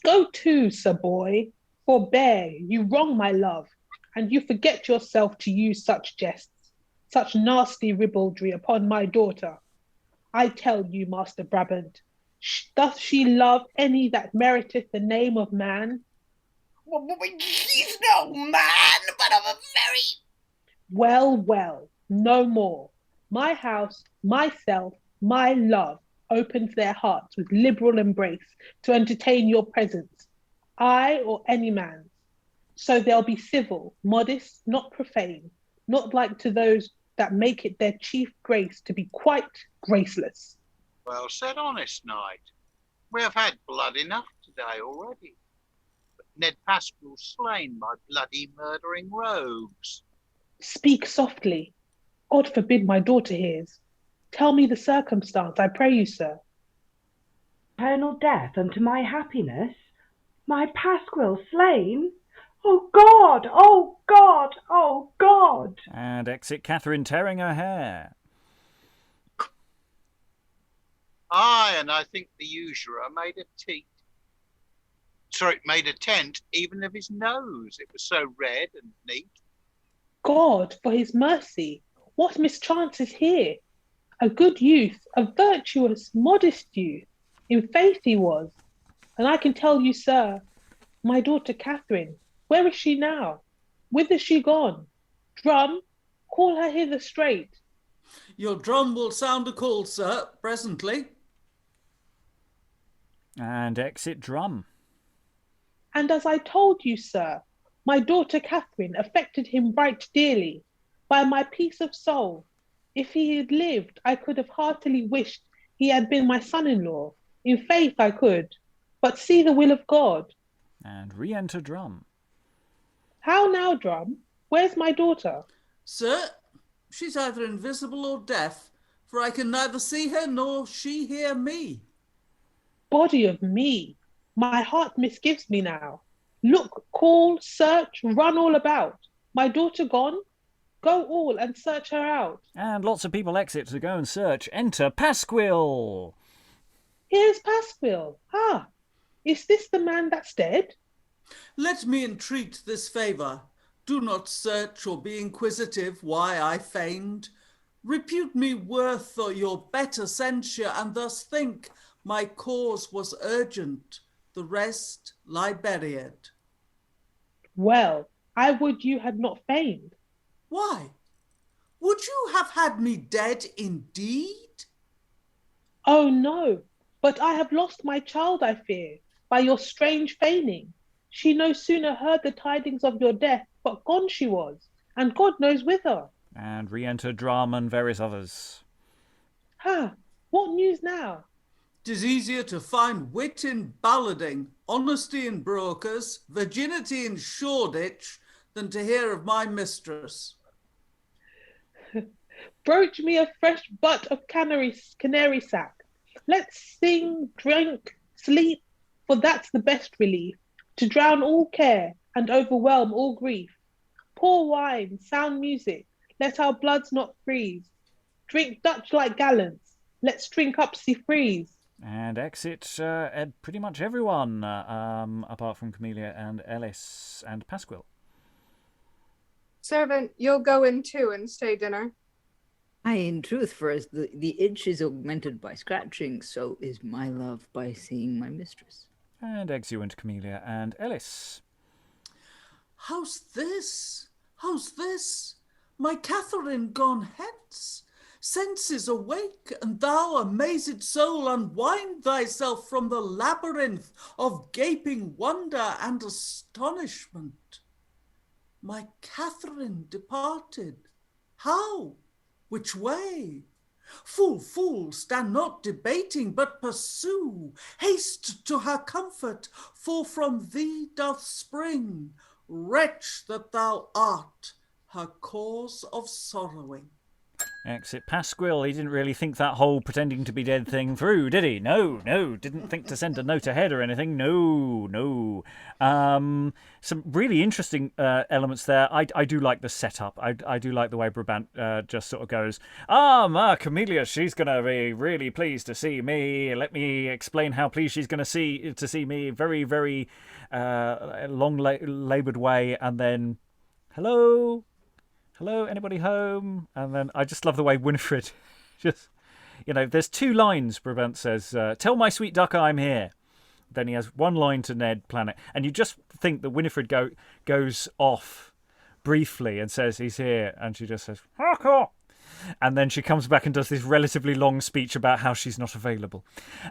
Go to, sir boy. Forbear, you wrong my love, and you forget yourself to use such jests. Such nasty ribaldry upon my daughter. I tell you, Master Brabant, doth she love any that meriteth the name of man? He's no man, but of a very... Well, well, no more. My house, myself, my love opens their hearts with liberal embrace to entertain your presence, I or any man's. So they'll be civil, modest, not profane, not like to those that make it their chief grace to be quite graceless. Well said, honest knight. We have had blood enough today already. But Ned Pasquil's slain by bloody murdering rogues. Speak softly. God forbid my daughter hears. Tell me the circumstance, I pray you, sir. Eternal death unto my happiness? My Pasquil slain? Oh God! Oh God! Oh God! And exit Katherine tearing her hair. Aye, and I think the usurer made a tent even of his nose. It was so red and neat. God, for his mercy, what mischance is here? A good youth, a virtuous, modest youth. In faith he was. And I can tell you, sir, my daughter Katherine, where is she now? Whither she gone? Drum, call her hither straight. Your drum will sound a call, sir, presently. And exit Drum. And as I told you, sir, my daughter Katherine affected him right dearly. By my peace of soul, if he had lived, I could have heartily wished he had been my son-in-law. In faith I could, but see the will of God. And re-enter Drum. How now, Drum? Where's my daughter? Sir, she's either invisible or deaf, for I can neither see her nor she hear me. Body of me, my heart misgives me now. Look, call, search, run all about. My daughter gone? Go all and search her out. And lots of people exit to go and search. Enter Pasquil. Here's Pasquil. Ah, is this the man that's dead? Let me entreat this favour. Do not search or be inquisitive why I feigned. Repute me worth your better censure, and thus think my cause was urgent. The rest lie buried. Well, I would you had not feigned. Why? Would you have had me dead indeed? Oh no, but I have lost my child, I fear, by your strange feigning. She no sooner heard the tidings of your death, but gone she was, and God knows whither. And re-enter drama and various others. Ha! What news now? 'Tis easier to find wit in ballading, honesty in brokers, virginity in Shoreditch, than to hear of my mistress. Broach me a fresh butt of canary sack. Let's sing, drink, sleep, for that's the best relief, to drown all care and overwhelm all grief. Pour wine, sound music, let our bloods not freeze. Drink Dutch like gallants, let's drink up freeze. And exit pretty much everyone, apart from Camelia and Ellis and Pasquil. Servant, you'll go in too and stay dinner. Aye, in truth, for as the itch is augmented by scratching, so is my love by seeing my mistress. And exeunt Camelia and Ellis. How's this? How's this? My Katherine gone hence? Senses awake, and thou, amazed soul, unwind thyself from the labyrinth of gaping wonder and astonishment. My Katherine departed. How? Which way? Fool, fool, stand not debating, but pursue. Haste to her comfort, for from thee doth spring, wretch that thou art, her cause of sorrowing. Exit Pasquil. He didn't really think that whole pretending to be dead thing through, did he? No. Didn't think to send a note ahead or anything. No. Some really interesting elements there. I do like the setup. I do like the way Brabant just sort of goes, Camelia, she's going to be really pleased to see me. Let me explain how pleased she's going to see me. Very, very long laboured way. And then, hello, anybody home? And then I just love the way Winifred just, there's two lines Brabant says, tell my sweet duck I'm here. Then he has one line to Ned Planet. And you just think that Winifred goes off briefly and says he's here. And she just says, Rachael. And then she comes back and does this relatively long speech about how she's not available.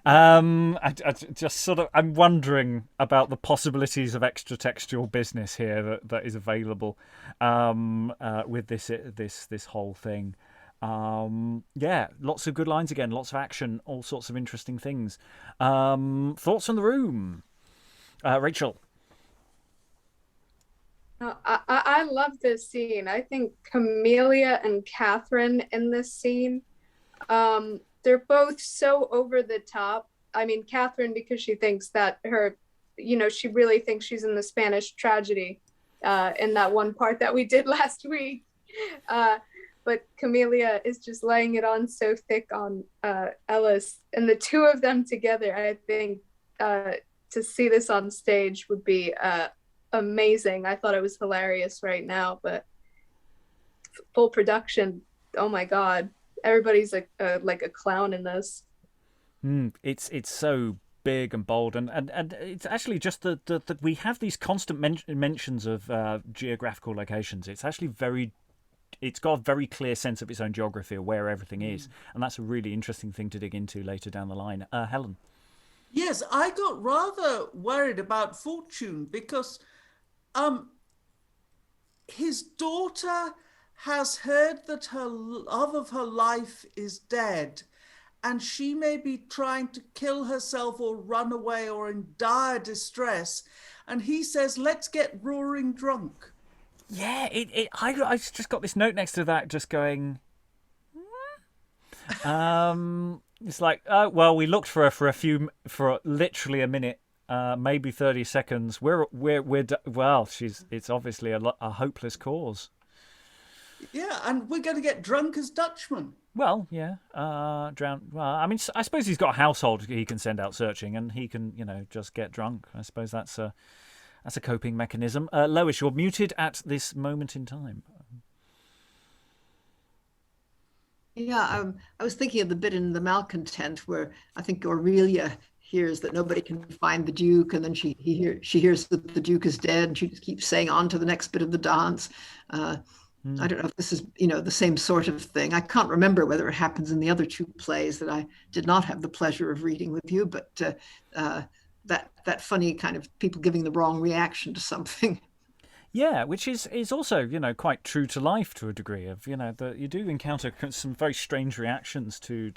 I just sort of, I'm wondering about the possibilities of extra-textual business here that is available with this whole thing. Lots of good lines again, lots of action, all sorts of interesting things. Thoughts on the room? Rachael? I love this scene. I think Camelia and Katherine in this scene, they're both so over the top. I mean, Katherine, because she thinks that she really thinks she's in the Spanish tragedy in that one part that we did last week. But Camelia is just laying it on so thick on Ellis. And the two of them together, I think to see this on stage would be amazing. I thought it was hilarious right now, but full production, oh my god, everybody's like a clown in this. It's so big and bold, and it's actually just that we have these constant mentions of geographical locations. It's actually it's got a very clear sense of its own geography of where everything is, and that's a really interesting thing to dig into later down the line. Helen? Yes, I got rather worried about Fortune because his daughter has heard that her love of her life is dead, and she may be trying to kill herself or run away or in dire distress. And he says, let's get roaring drunk. Yeah, I just got this note next to that just going... It's like, well, we looked for her for literally a minute, maybe 30 seconds. It's obviously a hopeless cause. Yeah, and we're going to get drunk as Dutchmen. Well, yeah, drown. Well, I mean, I suppose he's got a household he can send out searching, and he can, just get drunk. I suppose that's That's a coping mechanism. Lois, you're muted at this moment in time. Yeah, I was thinking of the bit in The Malcontent where I think Aurelia hears that nobody can find the Duke, and then she hears that the Duke is dead, and she just keeps saying on to the next bit of the dance. I don't know if this is, the same sort of thing. I can't remember whether it happens in the other two plays that I did not have the pleasure of reading with you, but that funny kind of people giving the wrong reaction to something. Yeah, which is also, quite true to life to a degree of, that you do encounter some very strange reactions to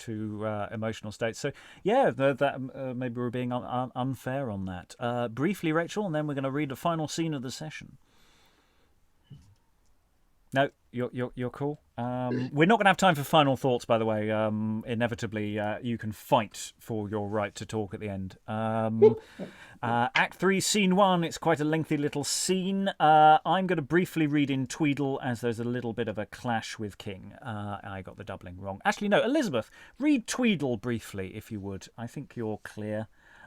emotional states. So, yeah, that maybe we're being unfair on that. Briefly, Rachael, and then we're going to read the final scene of the session. No, you're cool. We're not going to have time for final thoughts, by the way. Inevitably, you can fight for your right to talk at the end. Act 3, Scene 1. It's quite a lengthy little scene. I'm going to briefly read in Tweedle, as there's a little bit of a clash with King. I got the doubling wrong. Actually, no, Elizabeth, read Tweedle briefly, if you would. I think you're clear.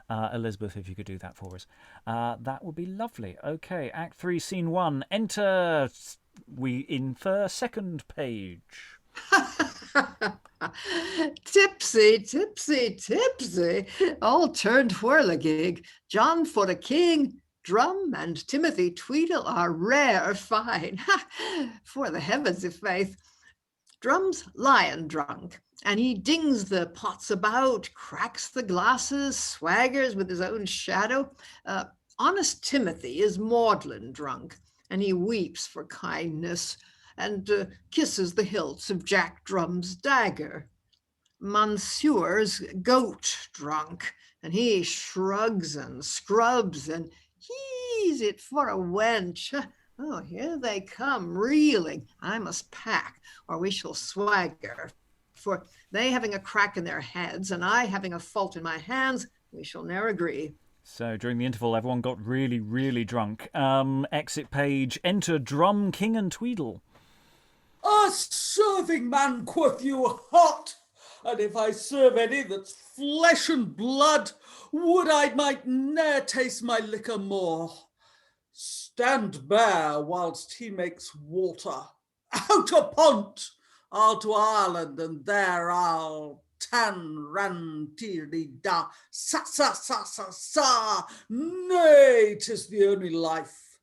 Elizabeth, if you could do that for us. That would be lovely. Okay, Act 3, Scene 1. Enter... We infer second page. Tipsy, tipsy, tipsy, all turned whirligig. John for the King, Drum and Timothy Tweedle are rare fine. For the heavens, if faith. Drum's lion drunk, and he dings the pots about, cracks the glasses, swaggers with his own shadow. Honest Timothy is maudlin drunk, and he weeps for kindness and kisses the hilts of Jack Drum's dagger. Monsieur's goat drunk, and he shrugs and scrubs and he's it for a wench. Oh, here they come, reeling. I must pack, or we shall swagger. For they having a crack in their heads, and I having a fault in my hands, we shall ne'er agree. So during the interval, everyone got really, really drunk. Exit page. Enter Drum, King, and Tweedle. A serving man, quoth you, hot, and if I serve any that's flesh and blood, would I might ne'er taste my liquor more. Stand bare whilst he makes water. Out upon't! I'll to Ireland, and there I'll tan ran tiri da sa sa sa sa sa. Nay, 'tis the only life.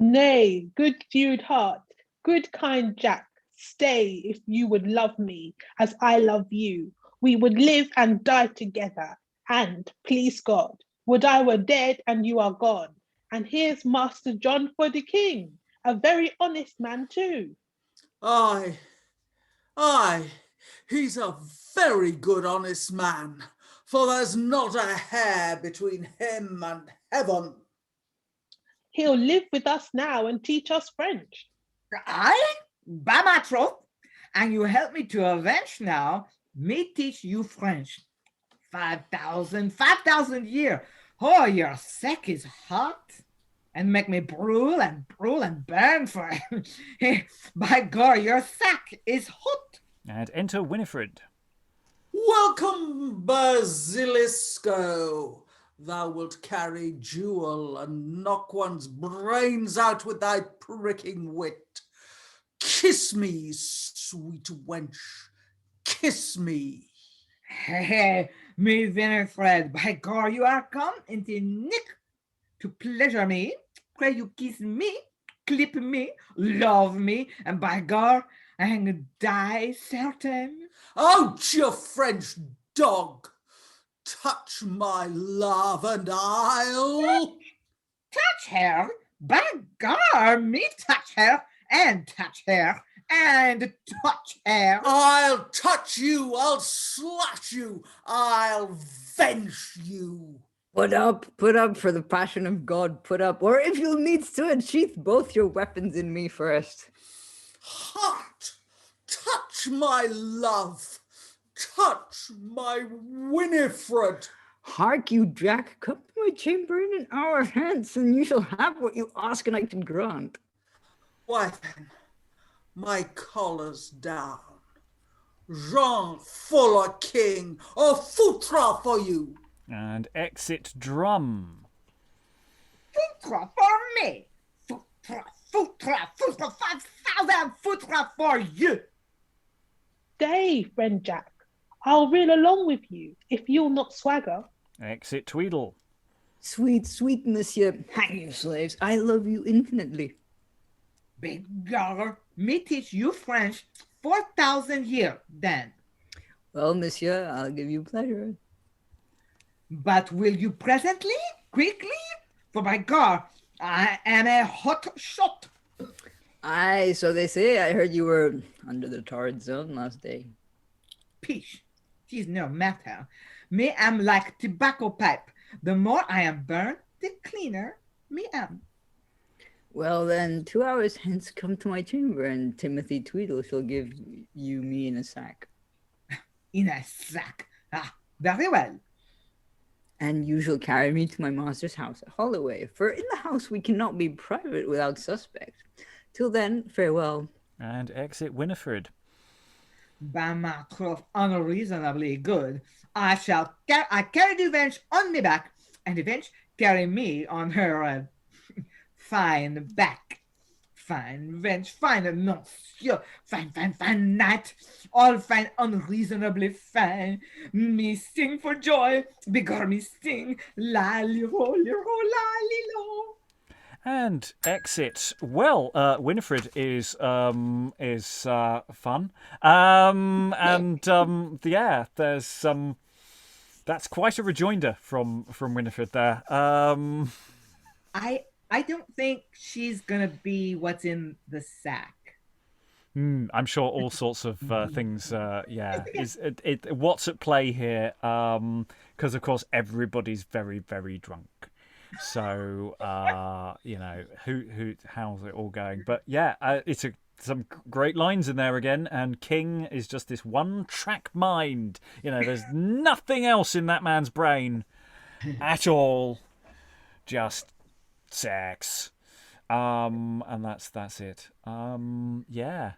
Nay, good feud heart, good kind Jack, stay if you would love me as I love you. We would live and die together, and, please God, would I were dead and you are gone. And here's Master John for the King, a very honest man too. Aye, he's a very good honest man, for there's not a hair between him and heaven. He'll live with us now and teach us French. Aye, by my troth, and you help me to avenge now, me teach you French. 5,000 year. Oh, your sack is hot. And make me brule and burn for it. By God, your sack is hot. And enter Winifred. Welcome, Basilisco. Thou wilt carry jewel and knock one's brains out with thy pricking wit. Kiss me, sweet wench, kiss me. Hey, me Winifred, by God, you are come into nick to pleasure me. Pray you kiss me, clip me, love me, and by God, I'm die certain. Out, you French dog! Touch my love and I'll... Touch her? By God, me touch her, and touch her, and touch her. I'll touch you, I'll slash you, I'll venge you. Put up for the passion of God, put up. Or if you'll needs to, unsheath both your weapons in me first. Heart, touch my love, touch my Winifred. Hark you, Jack, come to my chamber in an hour hence, and you shall have what you ask and I can grant. Why then, my collar's down. Jean for a king, a foutra for you. And exit Drum. Foutre for me. Foutre, 5,000 foutre for you. Stay, friend Jack. I'll reel along with you if you'll not swagger. Exit Tweedle. Sweet, sweet Monsieur, hang you slaves, I love you infinitely. Beggar, me teach you French 4,000 years then. Well, Monsieur, I'll give you pleasure. But will you presently, quickly? For by God, I am a hot shot. Aye, so they say. I heard you were under the torrid zone last day. Pish, 'tis no matter. Me am like tobacco pipe. The more I am burned, the cleaner me am. Well, then, 2 hours hence, come to my chamber, and Timothy Tweedle shall give you me in a sack. In a sack. Ah, very well. And you shall carry me to my master's house at Holloway, for in the house we cannot be private without suspect. Till then, farewell. And exit Winifred. By my troth, unreasonably good. I carry the wench on me back, and the wench carry me on her fine back. Fine wench, fine monsieur, fine night, all fine, unreasonably fine. Me sing for joy, beggar me sing, la-li-ro, la-li-lo. And exit. Well, Winifred is fun. Yeah, there's that's quite a rejoinder from Winifred there. I don't think she's gonna be what's in the sack. I'm sure all sorts of things. Yeah, what's at play here? Because of course everybody's very, very drunk. So how's it all going? But yeah, it's some great lines in there again. And King is just this one-track mind. There's nothing else in that man's brain at all. Just sex. And that's it. Yeah.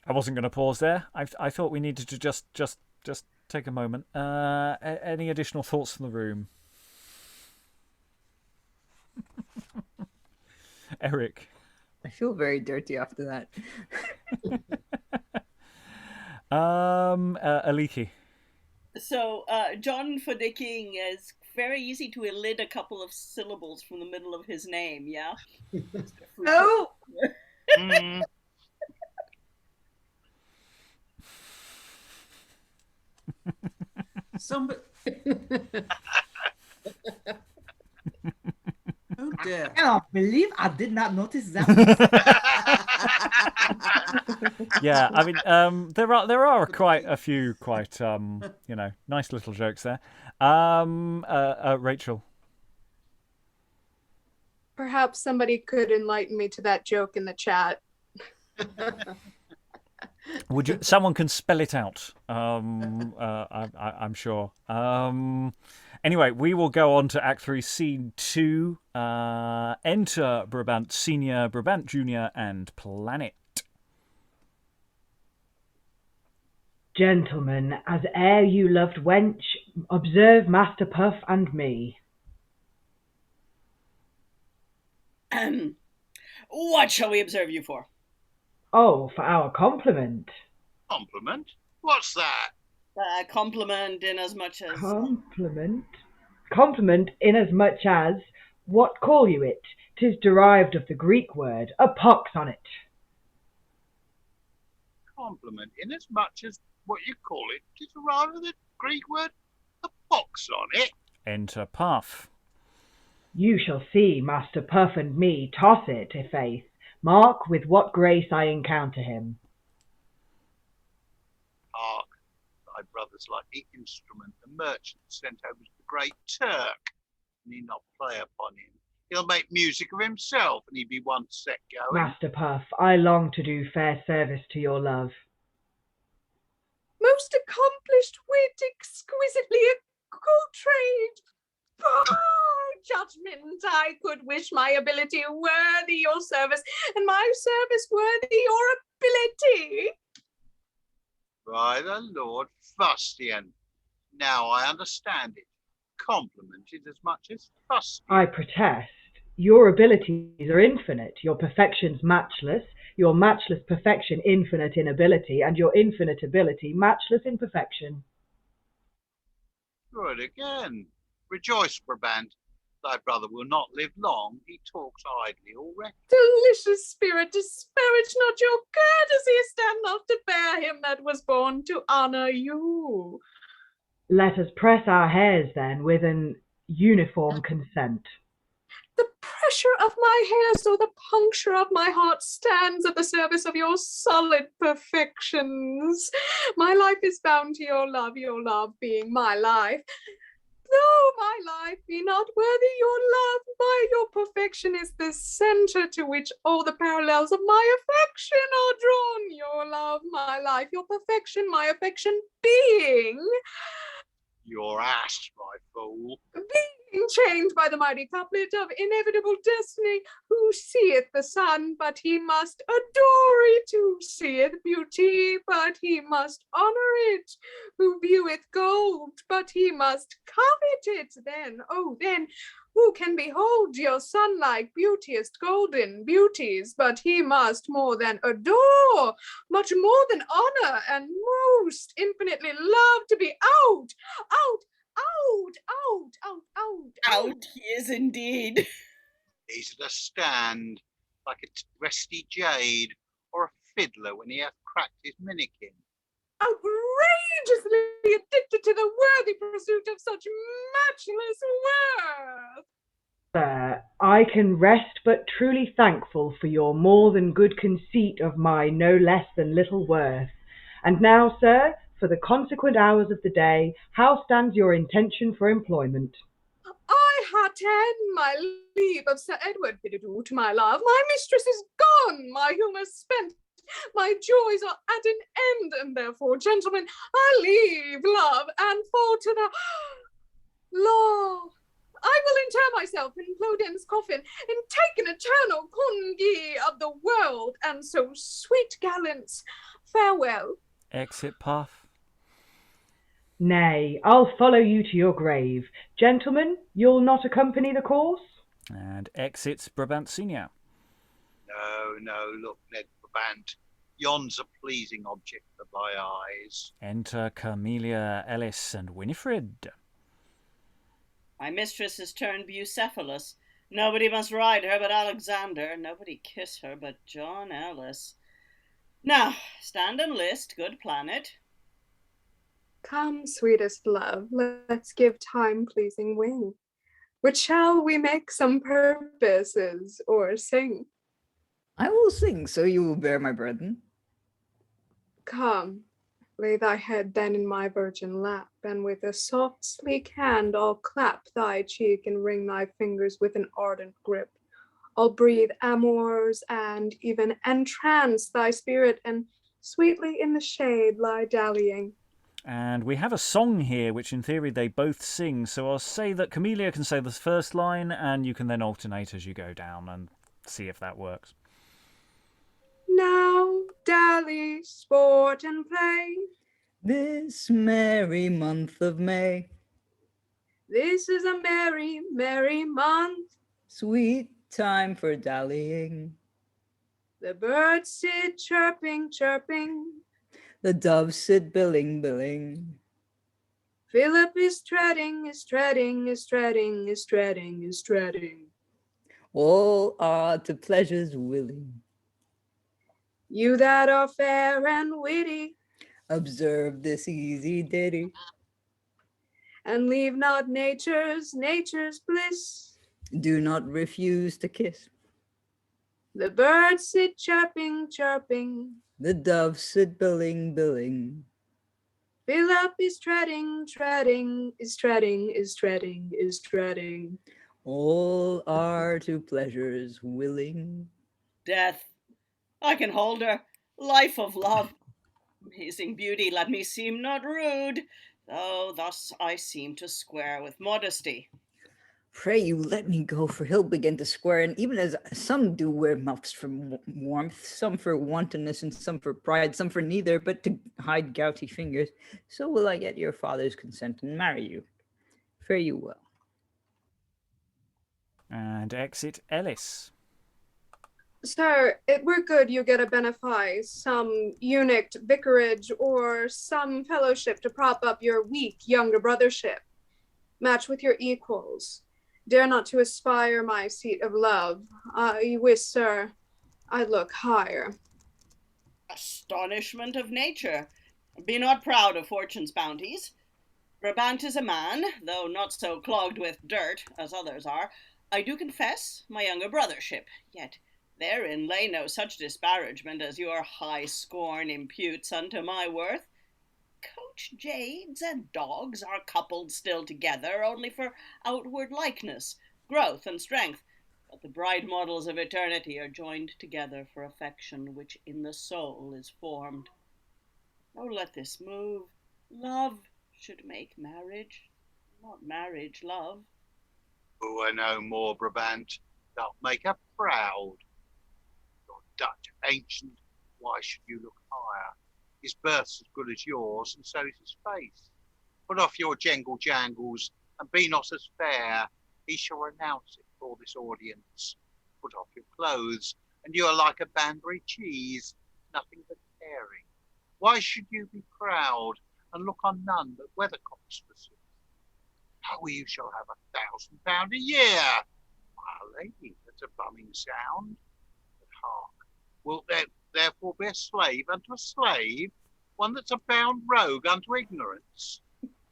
I wasn't going to pause there. I thought we needed to just take a moment. Any additional thoughts from the room? Eric. I feel very dirty after that. Aliki. So, John for the King is very easy to elide a couple of syllables from the middle of his name, yeah? Oh! Somebody. Oh dear. I cannot believe I did not notice that. Yeah, I mean, there are quite a few nice little jokes there. Rachael. Perhaps somebody could enlighten me to that joke in the chat. Someone can spell it out. I'm sure. Anyway, we will go on to Act 3, Scene 2. Enter Brabant Senior, Brabant Junior, and Planet. Gentlemen, as ere you loved wench, observe Master Puff and me. What shall we observe you for? Oh, for our compliment. Compliment? What's that? Compliment in as much as... Compliment? Compliment in as much as, what call you it? 'Tis derived of the Greek word, a pox on it. Compliment in as much as what you call it is derived of the Greek word, a pox on it. Enter Puff. You shall see Master Puff and me toss it, i' faith. Mark with what grace I encounter him. Hark, thy brother's like the instrument the merchant sent over to the great Turk. Need not play upon him. He'll make music of himself, and he be one set going. Master Puff, I long to do fair service to your love. Most accomplished wit, exquisitely accoutred. Judgment, I could wish my ability worthy your service, and my service worthy your ability. By the Lord Fustian, now I understand it. complimented as much as fussed. I protest. Your abilities are infinite, your perfections matchless, your matchless perfection infinite in ability, and your infinite ability matchless in perfection. Good again. Rejoice, Brabant. Thy brother will not live long. He talks idly already. Delicious spirit, disparage not your courtesy. Stand not to bear him that was born to honour you. Let us press our hairs, then, with an uniform consent. The pressure of my hairs or the puncture of my heart stands at the service of your solid perfections. My life is bound to your love being my life. Though my life be not worthy your love, by your perfection is the centre to which all the parallels of my affection are drawn. Your love, my life, your perfection, my affection being... Your ass, my fool. Being chained by the mighty couplet of inevitable destiny, who seeth the sun, but he must adore it, who seeth beauty, but he must honour it, who vieweth gold, but he must covet it. Then, oh then, who can behold your sun-like beauteous golden beauties, but he must more than adore, much more than honour, and most infinitely love to be out. Out he is indeed. He's at a stand, like a resty jade, or a fiddler when he hath cracked his minikin. Outrageously addicted to the worthy pursuit of such matchless worth. Sir, I can rest but truly thankful for your more than good conceit of my no less than little worth. And now, sir, for the consequent hours of the day, how stands your intention for employment? I attend my leave of Sir Edward, bid adieu to my love. My mistress is gone, my humour spent, my joys are at an end, and therefore, gentlemen, I leave love and fall to the law. I will inter myself in Clodin's coffin, and take an eternal congee of the world, and so, sweet gallants, farewell. Exit path. Nay, I'll follow you to your grave. Gentlemen, you'll not accompany the course? And exits Brabant Senior. No, look, Ned Brabant. Yon's a pleasing object for thy eyes. Enter Camelia, Ellis, and Winifred. My mistress is turned Bucephalus. Nobody must ride her but Alexander. Nobody kiss her but John Ellis. Now, stand and list, good planet. Come, sweetest love, let's give time pleasing wing. Which shall we make some purposes or sing? I will sing, so you will bear my burden. Come, lay thy head then in my virgin lap, and with a soft sleek hand I'll clap thy cheek and wring thy fingers with an ardent grip. I'll breathe amours and even entrance thy spirit, and sweetly in the shade lie dallying. And we have a song here, which in theory they both sing, so I'll say that Camelia can say the first line, and you can then alternate as you go down and see if that works. Now, dally, sport and play. This merry month of May. This is a merry, merry month. Sweet time for dallying. The birds sit chirping, chirping. The doves sit billing, billing. Philip is treading, is treading, is treading, is treading, is treading. All are to pleasures willing. You that are fair and witty, observe this easy ditty. And leave not nature's bliss. Do not refuse to kiss. The birds sit chirping, chirping. The doves sit billing, billing. Philip is treading, treading, is treading, is treading, is treading. All are to pleasures willing. Death, I can hold her. Life of love. Amazing beauty, let me seem not rude, though thus I seem to square with modesty. Pray you let me go, for he'll begin to swear, and even as some do wear muffs for warmth, some for wantonness, and some for pride, some for neither, but to hide gouty fingers, so will I get your father's consent and marry you. Fare you well. And exit Ellis. Sir, it were good you get a benefice, some eunuch vicarage, or some fellowship to prop up your weak younger brothership. Match with your equals. Dare not to aspire my seat of love. I wish, sir, I look higher. Astonishment of nature. Be not proud of fortune's bounties. Brabant is a man, though not so clogged with dirt as others are. I do confess my younger brothership, yet therein lay no such disparagement as your high scorn imputes unto my worth. Coach jades and dogs are coupled still together only for outward likeness, growth, and strength, but the bright models of eternity are joined together for affection which in the soul is formed. Oh, let this move. Love should make marriage, not marriage love. Who are no more, Brabant, thou'lt make her proud. Your Dutch ancient, why should you look higher? His birth's as good as yours, and so is his face. Put off your jangle-jangles, and be not as fair. He shall renounce it for this audience. Put off your clothes, and you are like a Banbury cheese, nothing but caring. Why should you be proud, and look on none but weathercocks forsooth? How you shall have £1,000 a year. My lady, that's a bumming sound. But hark, wilt thou therefore be a slave unto a slave, one that's a bound rogue unto ignorance?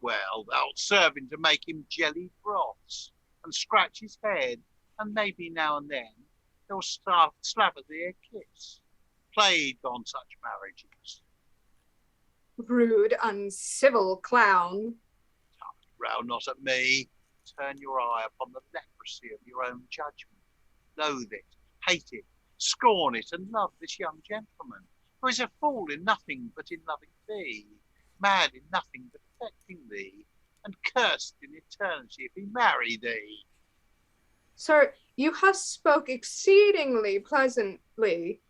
Well, thou'lt serve him to make him jelly broths, and scratch his head, and maybe now and then he'll slap at thee a kiss. Plague on such marriages. Rude, uncivil clown. Growl not at me. Turn your eye upon the leprosy of your own judgment. Loathe it, hate it, scorn it, and love this young gentleman, who is a fool in nothing but in loving thee, mad in nothing but affecting thee, and cursed in eternity if he marry thee. Sir, you have spoke exceedingly pleasantly,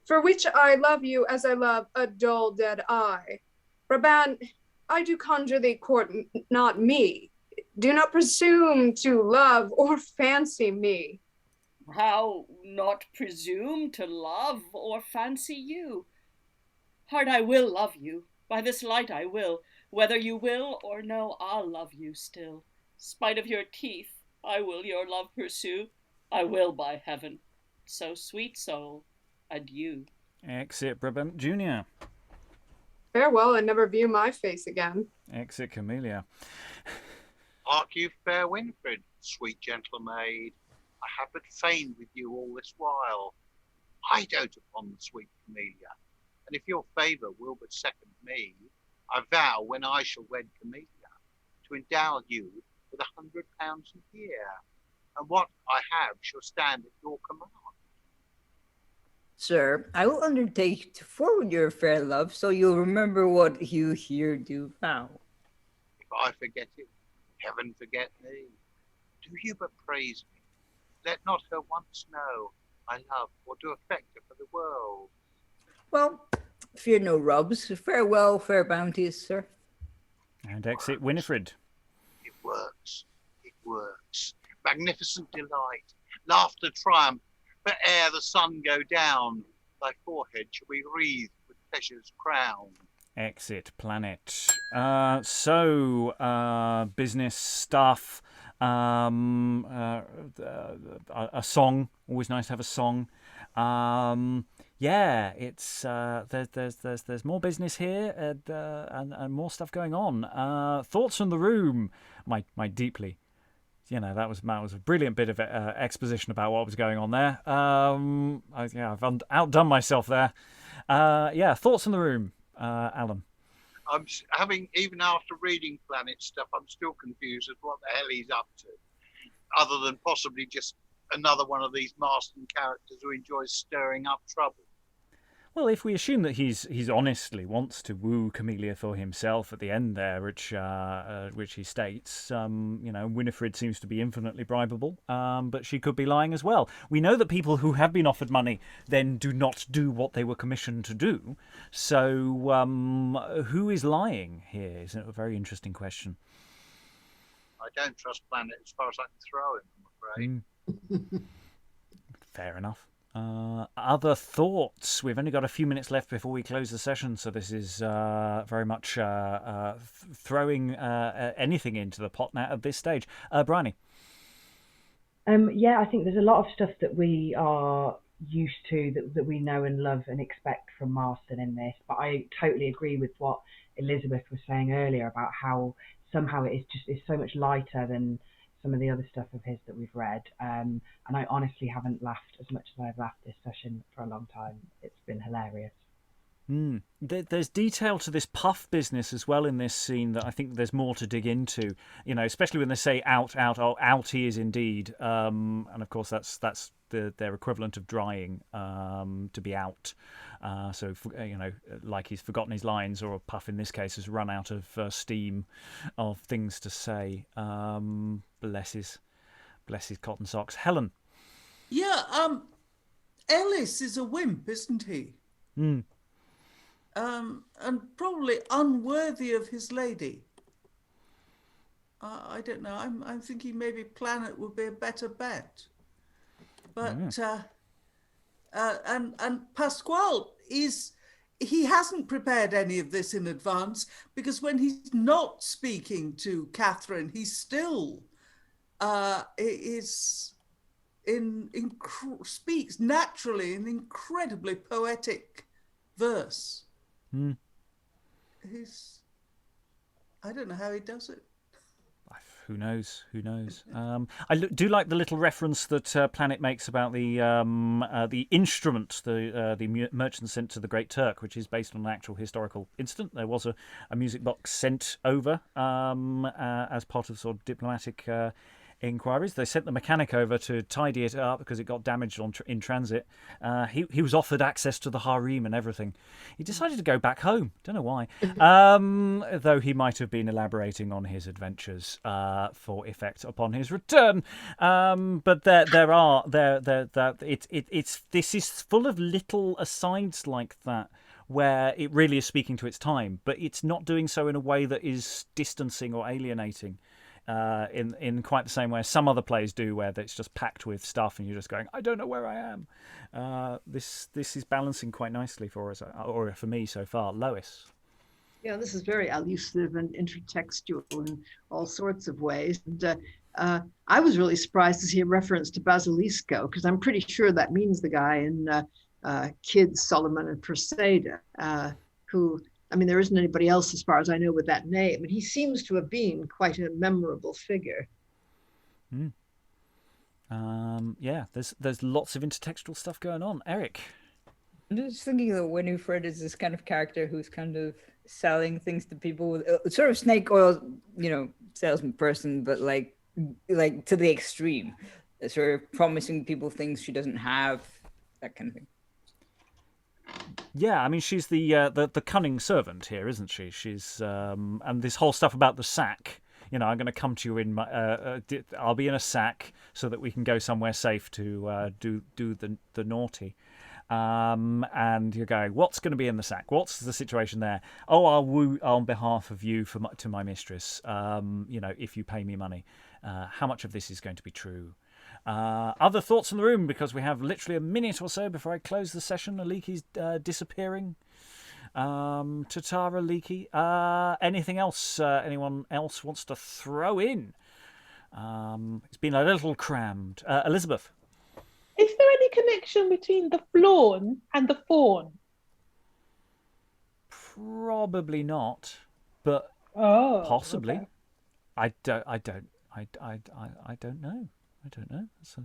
for which I love you as I love a dull dead eye. Brabant, I do conjure thee court not me. Do not presume to love or fancy me. How not presume to love or fancy you? Heart, I will love you, by this light I will. Whether you will or no, I'll love you still. Spite of your teeth, I will your love pursue. I will, by heaven. So, sweet soul, adieu. Exit Brabant Jr. Farewell, and never view my face again. Exit Camelia. Hark you, fair Winifred, sweet gentle maid, I have but feigned with you all this while. I dote upon the sweet Camelia, and if your favour will but second me, I vow when I shall wed Camelia, to endow you with £100 a year, and what I have shall stand at your command. Sir, I will undertake to forward your fair love, so you'll remember what you here do vow. If I forget it, heaven forget me. Do you but praise me. Let not her once know I love or do affect her for the world. Well, fear no rubs. Farewell, fair bounties, sir. And exit Winifred. It works. It works. Magnificent delight. Laughter triumph. But ere the sun go down, thy forehead shall be wreathed with pleasure's crown. Exit planet. Business stuff. A song. Always nice to have a song. Yeah, it's there's more business here and more stuff going on. Thoughts from the room. My deeply. That was a brilliant bit of exposition about what was going on there. I've outdone myself there. Thoughts in the room, Alan. I'm having, even after reading Planet stuff, I'm still confused as to what the hell he's up to, other than possibly just another one of these Marston characters who enjoys stirring up trouble. Well, if we assume that he's honestly wants to woo Camelia for himself at the end there, which he states, Winifred seems to be infinitely bribable, but she could be lying as well. We know that people who have been offered money then do not do what they were commissioned to do. So, who is lying here is a very interesting question. I I don't trust Planet as far as I can throw him, I'm afraid. Fair enough. Other thoughts? We've only got a few minutes left before we close the session, so this is very much throwing anything into the pot now at this stage. Briony? Yeah, I think there's a lot of stuff that we are used to, that we know and love and expect from Marston in this, but I totally agree with what Elizabeth was saying earlier about how somehow it's so much lighter than some of the other stuff of his that we've read, and I honestly haven't laughed as much as I've laughed this session for a long time. It's been hilarious. There's detail to this puff business as well in this scene that I think there's more to dig into, especially when they say out he is indeed, and of course that's their equivalent of drying, to be out, so like he's forgotten his lines, or a puff in this case has run out of steam of things to say. Bless his cotton socks. Helen? Yeah, Ellis is a wimp, isn't he? And probably unworthy of his lady. I don't know. I'm thinking maybe Planet would be a better bet. But and Pasquil he hasn't prepared any of this in advance, because when he's not speaking to Katherine, he still speaks naturally in incredibly poetic verse. I don't know how he does it. Who knows? I do like the little reference that Planet makes about the instrument the merchant sent to the Great Turk, which is based on an actual historical incident. There was a music box sent over as part of sort of diplomatic inquiries. They sent the mechanic over to tidy it up because it got damaged in transit. He was offered access to the harem and everything. He decided to go back home. Don't know why. Though he might have been elaborating on his adventures for effect upon his return. But this is full of little asides like that, where it really is speaking to its time, but it's not doing so in a way that is distancing or alienating. In quite the same way as some other plays do, where it's just packed with stuff and you're just going, I don't know where I am. This is balancing quite nicely for us, or for me so far. Lois? Yeah, this is very allusive and intertextual in all sorts of ways. And I was really surprised to see a reference to Basilisco, because I'm pretty sure that means the guy in Kids, Solomon and Perseda, who... I mean, there isn't anybody else, as far as I know, with that name, and he seems to have been quite a memorable figure. Yeah, there's lots of intertextual stuff going on. Eric? I'm just thinking that Winifred is this kind of character who's kind of selling things to people, with sort of snake oil, salesman person, but like to the extreme, sort of promising people things she doesn't have, that kind of thing. Yeah, I mean, she's the cunning servant here, isn't she? She's and this whole stuff about the sack. I'm going to come to you in my. I'll be in a sack so that we can go somewhere safe to do the naughty. And you're going, what's going to be in the sack? What's the situation there? Oh, I'll woo on behalf of you to my mistress. If you pay me money. How much of this is going to be true? Other thoughts in the room, because we have literally a minute or so before I close the session. Aliki's disappearing. Tatara, Aliki. Anything else anyone else wants to throw in? It's been a little crammed. Elizabeth? Is there any connection between the Flawn and the Fawn? Probably not, but possibly. Okay. I don't know. So,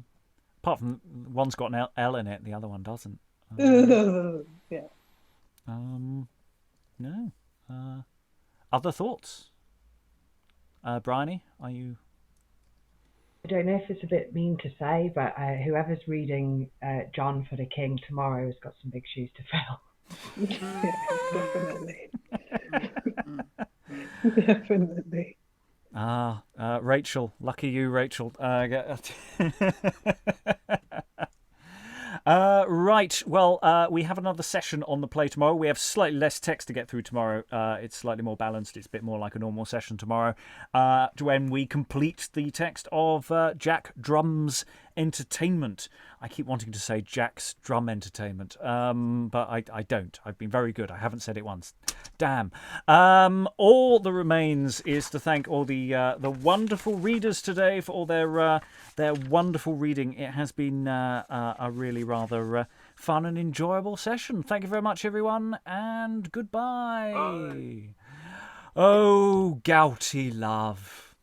apart from one's got an L in it, the other one doesn't. Yeah. No. Other thoughts? Briony, are you? I don't know if it's a bit mean to say, but whoever's reading John for the King tomorrow has got some big shoes to fill. Yeah, definitely. Rachael. Lucky you, Rachael. Right. Well, we have another session on the play tomorrow. We have slightly less text to get through tomorrow. It's slightly more balanced. It's a bit more like a normal session tomorrow. When we complete the text of Jack Drum's Entertainment. I keep wanting to say Jack's Drum Entertainment, but I don't. I've been very good. I haven't said it once. Damn. All that remains is to thank all the wonderful readers today for all their wonderful reading. It has been a really rather fun and enjoyable session. Thank you very much, everyone, and goodbye. Bye. Oh, gouty love.